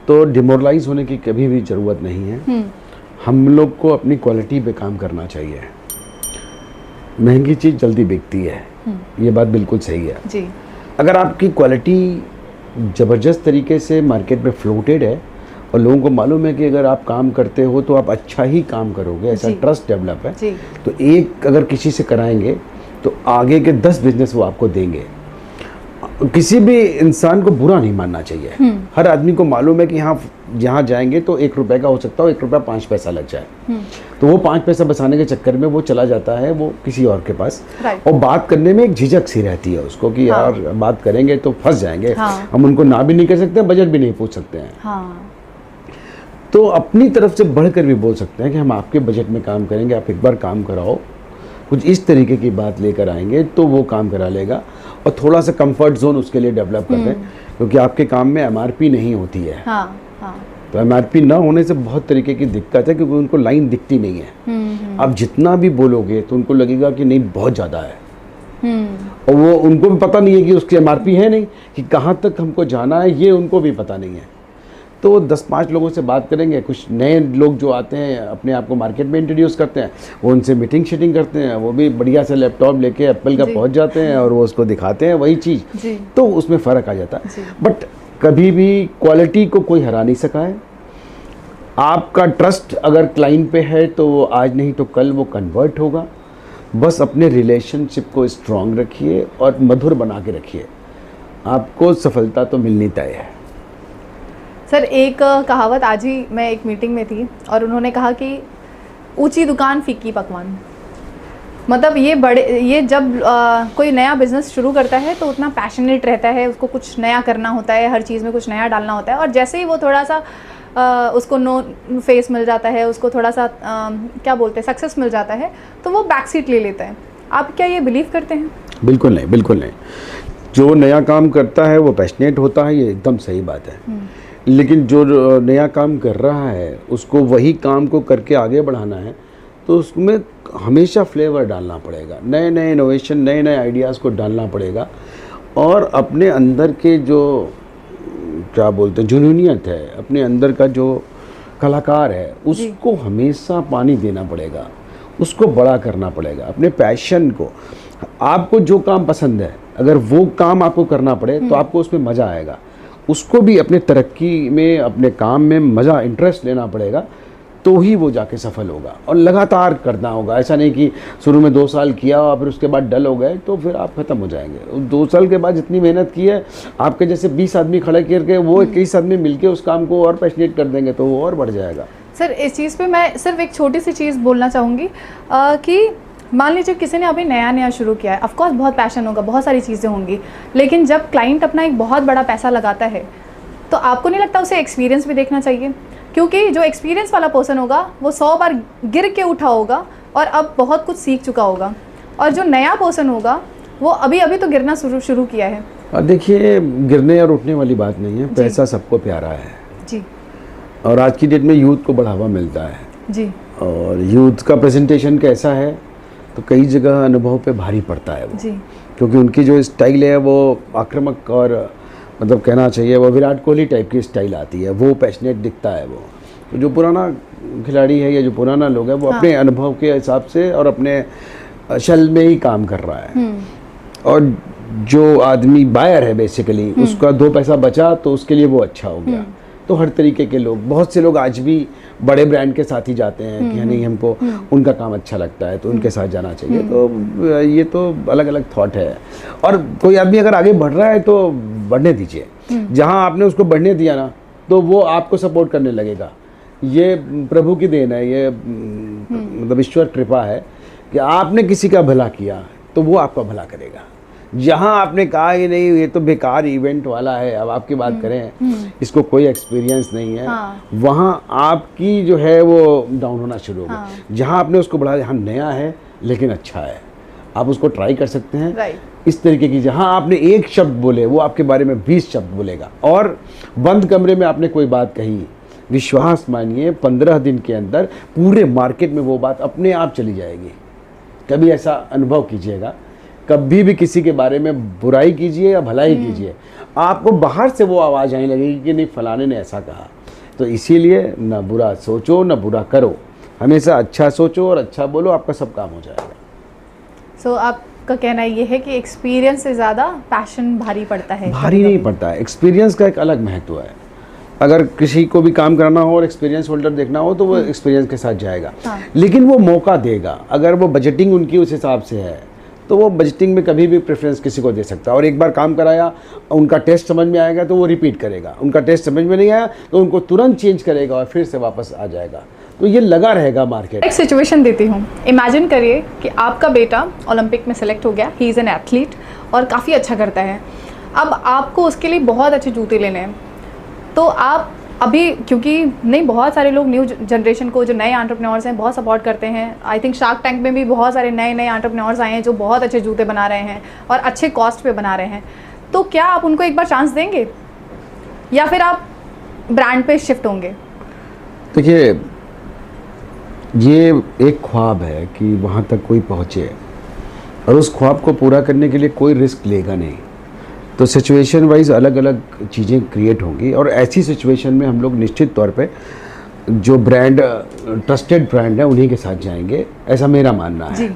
तो डिमोरलाइज होने की कभी भी ज़रूरत नहीं है। हम लोग को अपनी क्वालिटी पे काम करना चाहिए। महंगी चीज़ जल्दी बिकती है, ये बात बिल्कुल सही है जी। अगर आपकी क्वालिटी ज़बरदस्त तरीके से मार्केट में फ्लोटेड है और लोगों को मालूम है कि अगर आप काम करते हो तो आप अच्छा ही काम करोगे, ऐसा ट्रस्ट डेवलप है, तो एक अगर किसी से कराएंगे तो आगे के 10 बिजनेस वो आपको देंगे। किसी भी इंसान को बुरा नहीं मानना चाहिए। हर आदमी को मालूम है कि हाँ यहाँ जाएंगे तो 1 रुपए का हो सकता है, 1 रुपया 5 पैसा लग जाए, तो वो 5 पैसा बचाने के चक्कर में वो चला जाता है वो किसी और के पास, और बात करने में एक झिझक सी रहती है उसको कि यार बात करेंगे तो फंस जाएंगे, हम उनको ना भी नहीं कर सकते, बजट भी नहीं पूछ सकते हैं। तो अपनी तरफ से बढ़कर भी बोल सकते हैं कि हम आपके बजट में काम करेंगे, आप एक बार काम कराओ, कुछ इस तरीके की बात लेकर आएंगे तो वो काम करा लेगा। और थोड़ा सा कंफर्ट जोन उसके लिए डेवलप कर दें, क्योंकि आपके काम में एमआरपी नहीं होती है। तो एमआरपी ना होने से बहुत तरीके की दिक्कत है, क्योंकि उनको लाइन दिखती नहीं है। आप जितना भी बोलोगे तो उनको लगेगा कि नहीं बहुत ज़्यादा है, और वो उनको भी पता नहीं है कि उसकी एमआरपी है नहीं, कि कहाँ तक हमको जाना है ये उनको भी पता नहीं है। तो 10-5 लोगों से बात करेंगे, कुछ नए लोग जो आते हैं अपने आप को मार्केट में इंट्रोड्यूस करते हैं, वो उनसे मीटिंग शीटिंग करते हैं, वो भी बढ़िया से लैपटॉप लेके एप्पल का पहुंच जाते हैं और वो उसको दिखाते हैं वही चीज़, तो उसमें फ़र्क आ जाता है। बट कभी भी क्वालिटी को कोई हरा नहीं सका है। आपका ट्रस्ट अगर क्लाइंट पे है तो वो आज नहीं तो कल वो कन्वर्ट होगा। बस अपने रिलेशनशिप को स्ट्रॉन्ग रखिए और मधुर बना के रखिए, आपको सफलता तो मिलनी तय है। सर एक कहावत, आज ही मैं एक मीटिंग में थी और उन्होंने कहा कि ऊंची दुकान फीकी पकवान। मतलब ये जब कोई नया बिज़नेस शुरू करता है तो उतना पैशनेट रहता है, उसको कुछ नया करना होता है, हर चीज़ में कुछ नया डालना होता है, और जैसे ही वो थोड़ा सा उसको नो फेस मिल जाता है, उसको थोड़ा सा क्या बोलते हैं सक्सेस मिल जाता है, तो वो बैक सीट ले लेता है। आप क्या ये बिलीव करते हैं? बिल्कुल नहीं, बिल्कुल नहीं। जो नया काम करता है वो पैशनेट होता है, ये एकदम सही बात है। लेकिन जो नया काम कर रहा है उसको वही काम को करके आगे बढ़ाना है, तो उसमें हमेशा फ्लेवर डालना पड़ेगा, नए नए इनोवेशन, नए नए आइडियाज़ को डालना पड़ेगा, और अपने अंदर के जो क्या बोलते हैं जुनूनियत है, अपने अंदर का जो कलाकार है उसको हमेशा पानी देना पड़ेगा, उसको बड़ा करना पड़ेगा, अपने पैशन को। आपको जो काम पसंद है अगर वो काम आपको करना पड़े तो आपको उसमें मज़ा आएगा, उसको भी अपने तरक्की में, अपने काम में मज़ा, इंटरेस्ट लेना पड़ेगा, तो ही वो जाके सफल होगा। और लगातार करना होगा, ऐसा नहीं कि शुरू में 2 साल किया और फिर उसके बाद डल हो गए तो फिर आप ख़त्म हो जाएंगे। 2 साल के बाद जितनी मेहनत की है, आपके जैसे 20 आदमी खड़े करके वो 21 आदमी मिलके उस काम को और पैशनेट कर देंगे तो वो और बढ़ जाएगा। सर इस चीज़ पे मैं सिर्फ एक छोटी सी चीज़ बोलना चाहूँगी कि मान लीजिए किसी ने अभी नया शुरू किया है, ऑफकोर्स बहुत पैशन होगा, बहुत सारी चीज़ें होंगी, लेकिन जब क्लाइंट अपना एक बहुत बड़ा पैसा लगाता है तो आपको नहीं लगता उसे एक्सपीरियंस भी देखना चाहिए? क्योंकि जो एक्सपीरियंस वाला पर्सन होगा वो 100 बार गिर के उठा होगा और अब बहुत कुछ सीख चुका होगा, और जो नया पर्सन होगा वो अभी अभी तो गिरना शुरू किया है। देखिए, गिरने और उठने वाली बात नहीं है, पैसा सबको प्यारा है जी, और आज की डेट में यूथ को बढ़ावा मिलता है जी, और यूथ का प्रेजेंटेशन कैसा है तो कई जगह अनुभव पे भारी पड़ता है वो जी, क्योंकि उनकी जो स्टाइल है वो आक्रामक और मतलब कहना चाहिए वो विराट कोहली टाइप की स्टाइल आती है, वो पैशनेट दिखता है वो। तो जो पुराना खिलाड़ी है या जो पुराना लोग है वो अपने अनुभव के हिसाब से और अपने शल में ही काम कर रहा है, और जो आदमी बायर है बेसिकली उसका 2 पैसा बचा तो उसके लिए वो अच्छा हो गया। तो हर तरीके के लोग, बहुत से लोग आज भी बड़े ब्रांड के साथ ही जाते हैं कि नहीं हमको उनका काम अच्छा लगता है तो उनके साथ जाना चाहिए। तो ये तो अलग अलग थॉट है, और कोई आदमी अगर आगे बढ़ रहा है तो बढ़ने दीजिए। जहाँ आपने उसको बढ़ने दिया ना तो वो आपको सपोर्ट करने लगेगा। ये प्रभु की देन है, ये मतलब ईश्वर कृपा है कि आपने किसी का भला किया तो वो आपका भला करेगा। जहाँ आपने कहा ये नहीं ये तो बेकार इवेंट वाला है, अब आपकी बात करें इसको कोई एक्सपीरियंस नहीं है, वहाँ आपकी जो है वो डाउन होना शुरू हो गई। जहाँ आपने उसको बढ़ा, यहाँ नया है लेकिन अच्छा है, आप उसको ट्राई कर सकते हैं। इस तरीके की जहाँ आपने एक शब्द बोले वो आपके बारे में 20 शब्द बोलेगा, और बंद कमरे में आपने कोई बात कही, विश्वास मानिए 15 दिन के अंदर पूरे मार्केट में वो बात अपने आप चली जाएगी। कभी ऐसा अनुभव कीजिएगा, कभी भी किसी के बारे में बुराई कीजिए या भलाई कीजिए, आपको बाहर से वो आवाज़ आने लगेगी कि नहीं फलाने ने ऐसा कहा। तो इसीलिए ना बुरा सोचो ना बुरा करो, हमेशा अच्छा सोचो और अच्छा बोलो, आपका सब काम हो जाएगा। सो आपका कहना ये है कि एक्सपीरियंस से ज़्यादा पैशन भारी पड़ता है? भारी नहीं पड़ता है, एक्सपीरियंस का एक अलग महत्व है। अगर किसी को भी काम करना हो और एक्सपीरियंस होल्डर देखना हो तो वो एक्सपीरियंस के साथ जाएगा, लेकिन वो मौका देगा। अगर वो बजटिंग उनकी उस हिसाब से है तो वो बजटिंग में कभी भी प्रेफरेंस किसी को दे सकता है, और एक बार काम कराया उनका टेस्ट समझ में आएगा तो वो रिपीट करेगा, उनका टेस्ट समझ में नहीं आया तो उनको तुरंत चेंज करेगा और फिर से वापस आ जाएगा। तो ये लगा रहेगा मार्केट। एक सिचुएशन देती हूँ, इमेजिन करिए कि आपका बेटा ओलंपिक में सेलेक्ट हो गया, ही इज़ एन एथलीट और काफ़ी अच्छा करता है। अब आपको उसके लिए बहुत अच्छे जूते लेने हैं, तो आप अभी, क्योंकि नहीं बहुत सारे लोग न्यू जनरेशन को, जो नए एंटरप्रेन्योर्स हैं, बहुत सपोर्ट करते हैं। आई थिंक शार्क टैंक में भी बहुत सारे नए एंटरप्रेन्योर्स आए हैं जो बहुत अच्छे जूते बना रहे हैं और अच्छे कॉस्ट पे बना रहे हैं। तो क्या आप उनको एक बार चांस देंगे या फिर आप ब्रांड पे शिफ्ट होंगे? देखिए, ये एक ख्वाब है कि वहाँ तक कोई पहुँचे, और उस ख्वाब को पूरा करने के लिए कोई रिस्क लेगा नहीं। तो सिचुएशन वाइज अलग अलग चीज़ें क्रिएट होंगी, और ऐसी सिचुएशन में हम लोग निश्चित तौर पे जो ब्रांड ट्रस्टेड ब्रांड है उन्हीं के साथ जाएंगे, ऐसा मेरा मानना है।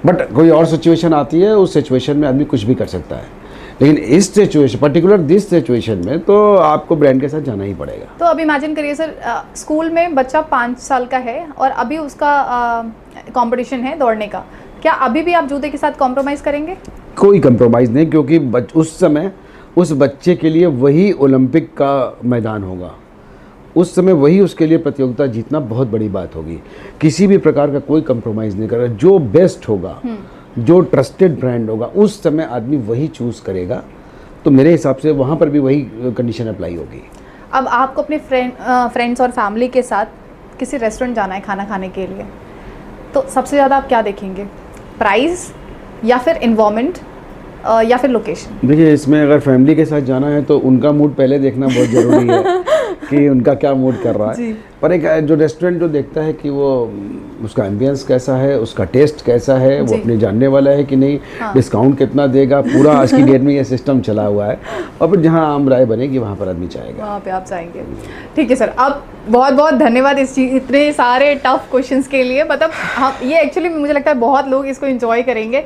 बट कोई और सिचुएशन आती है, उस सिचुएशन में आदमी कुछ भी कर सकता है, लेकिन इस सिचुएशन, पर्टिकुलर दिस सिचुएशन में तो आपको ब्रांड के साथ जाना ही पड़ेगा। तो अब इमेजिन करिए सर, स्कूल में बच्चा 5 साल का है और अभी उसका कंपटीशन है दौड़ने का, क्या अभी भी आप जूते के साथ कॉम्प्रोमाइज़ करेंगे? कोई कंप्रोमाइज़ नहीं, क्योंकि उस समय उस बच्चे के लिए वही ओलंपिक का मैदान होगा, उस समय वही उसके लिए प्रतियोगिता जीतना बहुत बड़ी बात होगी। किसी भी प्रकार का कोई कंप्रोमाइज़ नहीं करेगा, जो बेस्ट होगा, जो ट्रस्टेड ब्रांड होगा, उस समय आदमी वही चूज़ करेगा। तो मेरे हिसाब से वहाँ पर भी वही कंडीशन अप्लाई होगी। अब आपको अपने फ्रेंड्स और फैमिली के साथ किसी रेस्टोरेंट जाना है खाना खाने के लिए, तो सबसे ज़्यादा आप क्या देखेंगे? प्राइस या फिर इन्वायरमेंट या फिर लोकेशन? देखिए, इसमें अगर फैमिली के साथ जाना है तो उनका मूड पहले देखना बहुत ज़रूरी है कि उनका क्या मूड कर रहा है। पर एक जो रेस्टोरेंट जो देखता है कि वो उसका एम्बियंस कैसा है, उसका टेस्ट कैसा है, वो अपने जानने वाला है कि नहीं, डिस्काउंट कितना देगा, पूरा आज की डेट में ये सिस्टम चला हुआ है, और फिर जहाँ आम राय बनेगी वहाँ पर आदमी चाहेगा, वहाँ पे आप चाहेंगे। ठीक है सर, अब बहुत बहुत धन्यवाद इतने सारे टफ क्वेश्चंस के लिए। मतलब हम ये एक्चुअली मुझे लगता है बहुत लोग इसको एंजॉय करेंगे।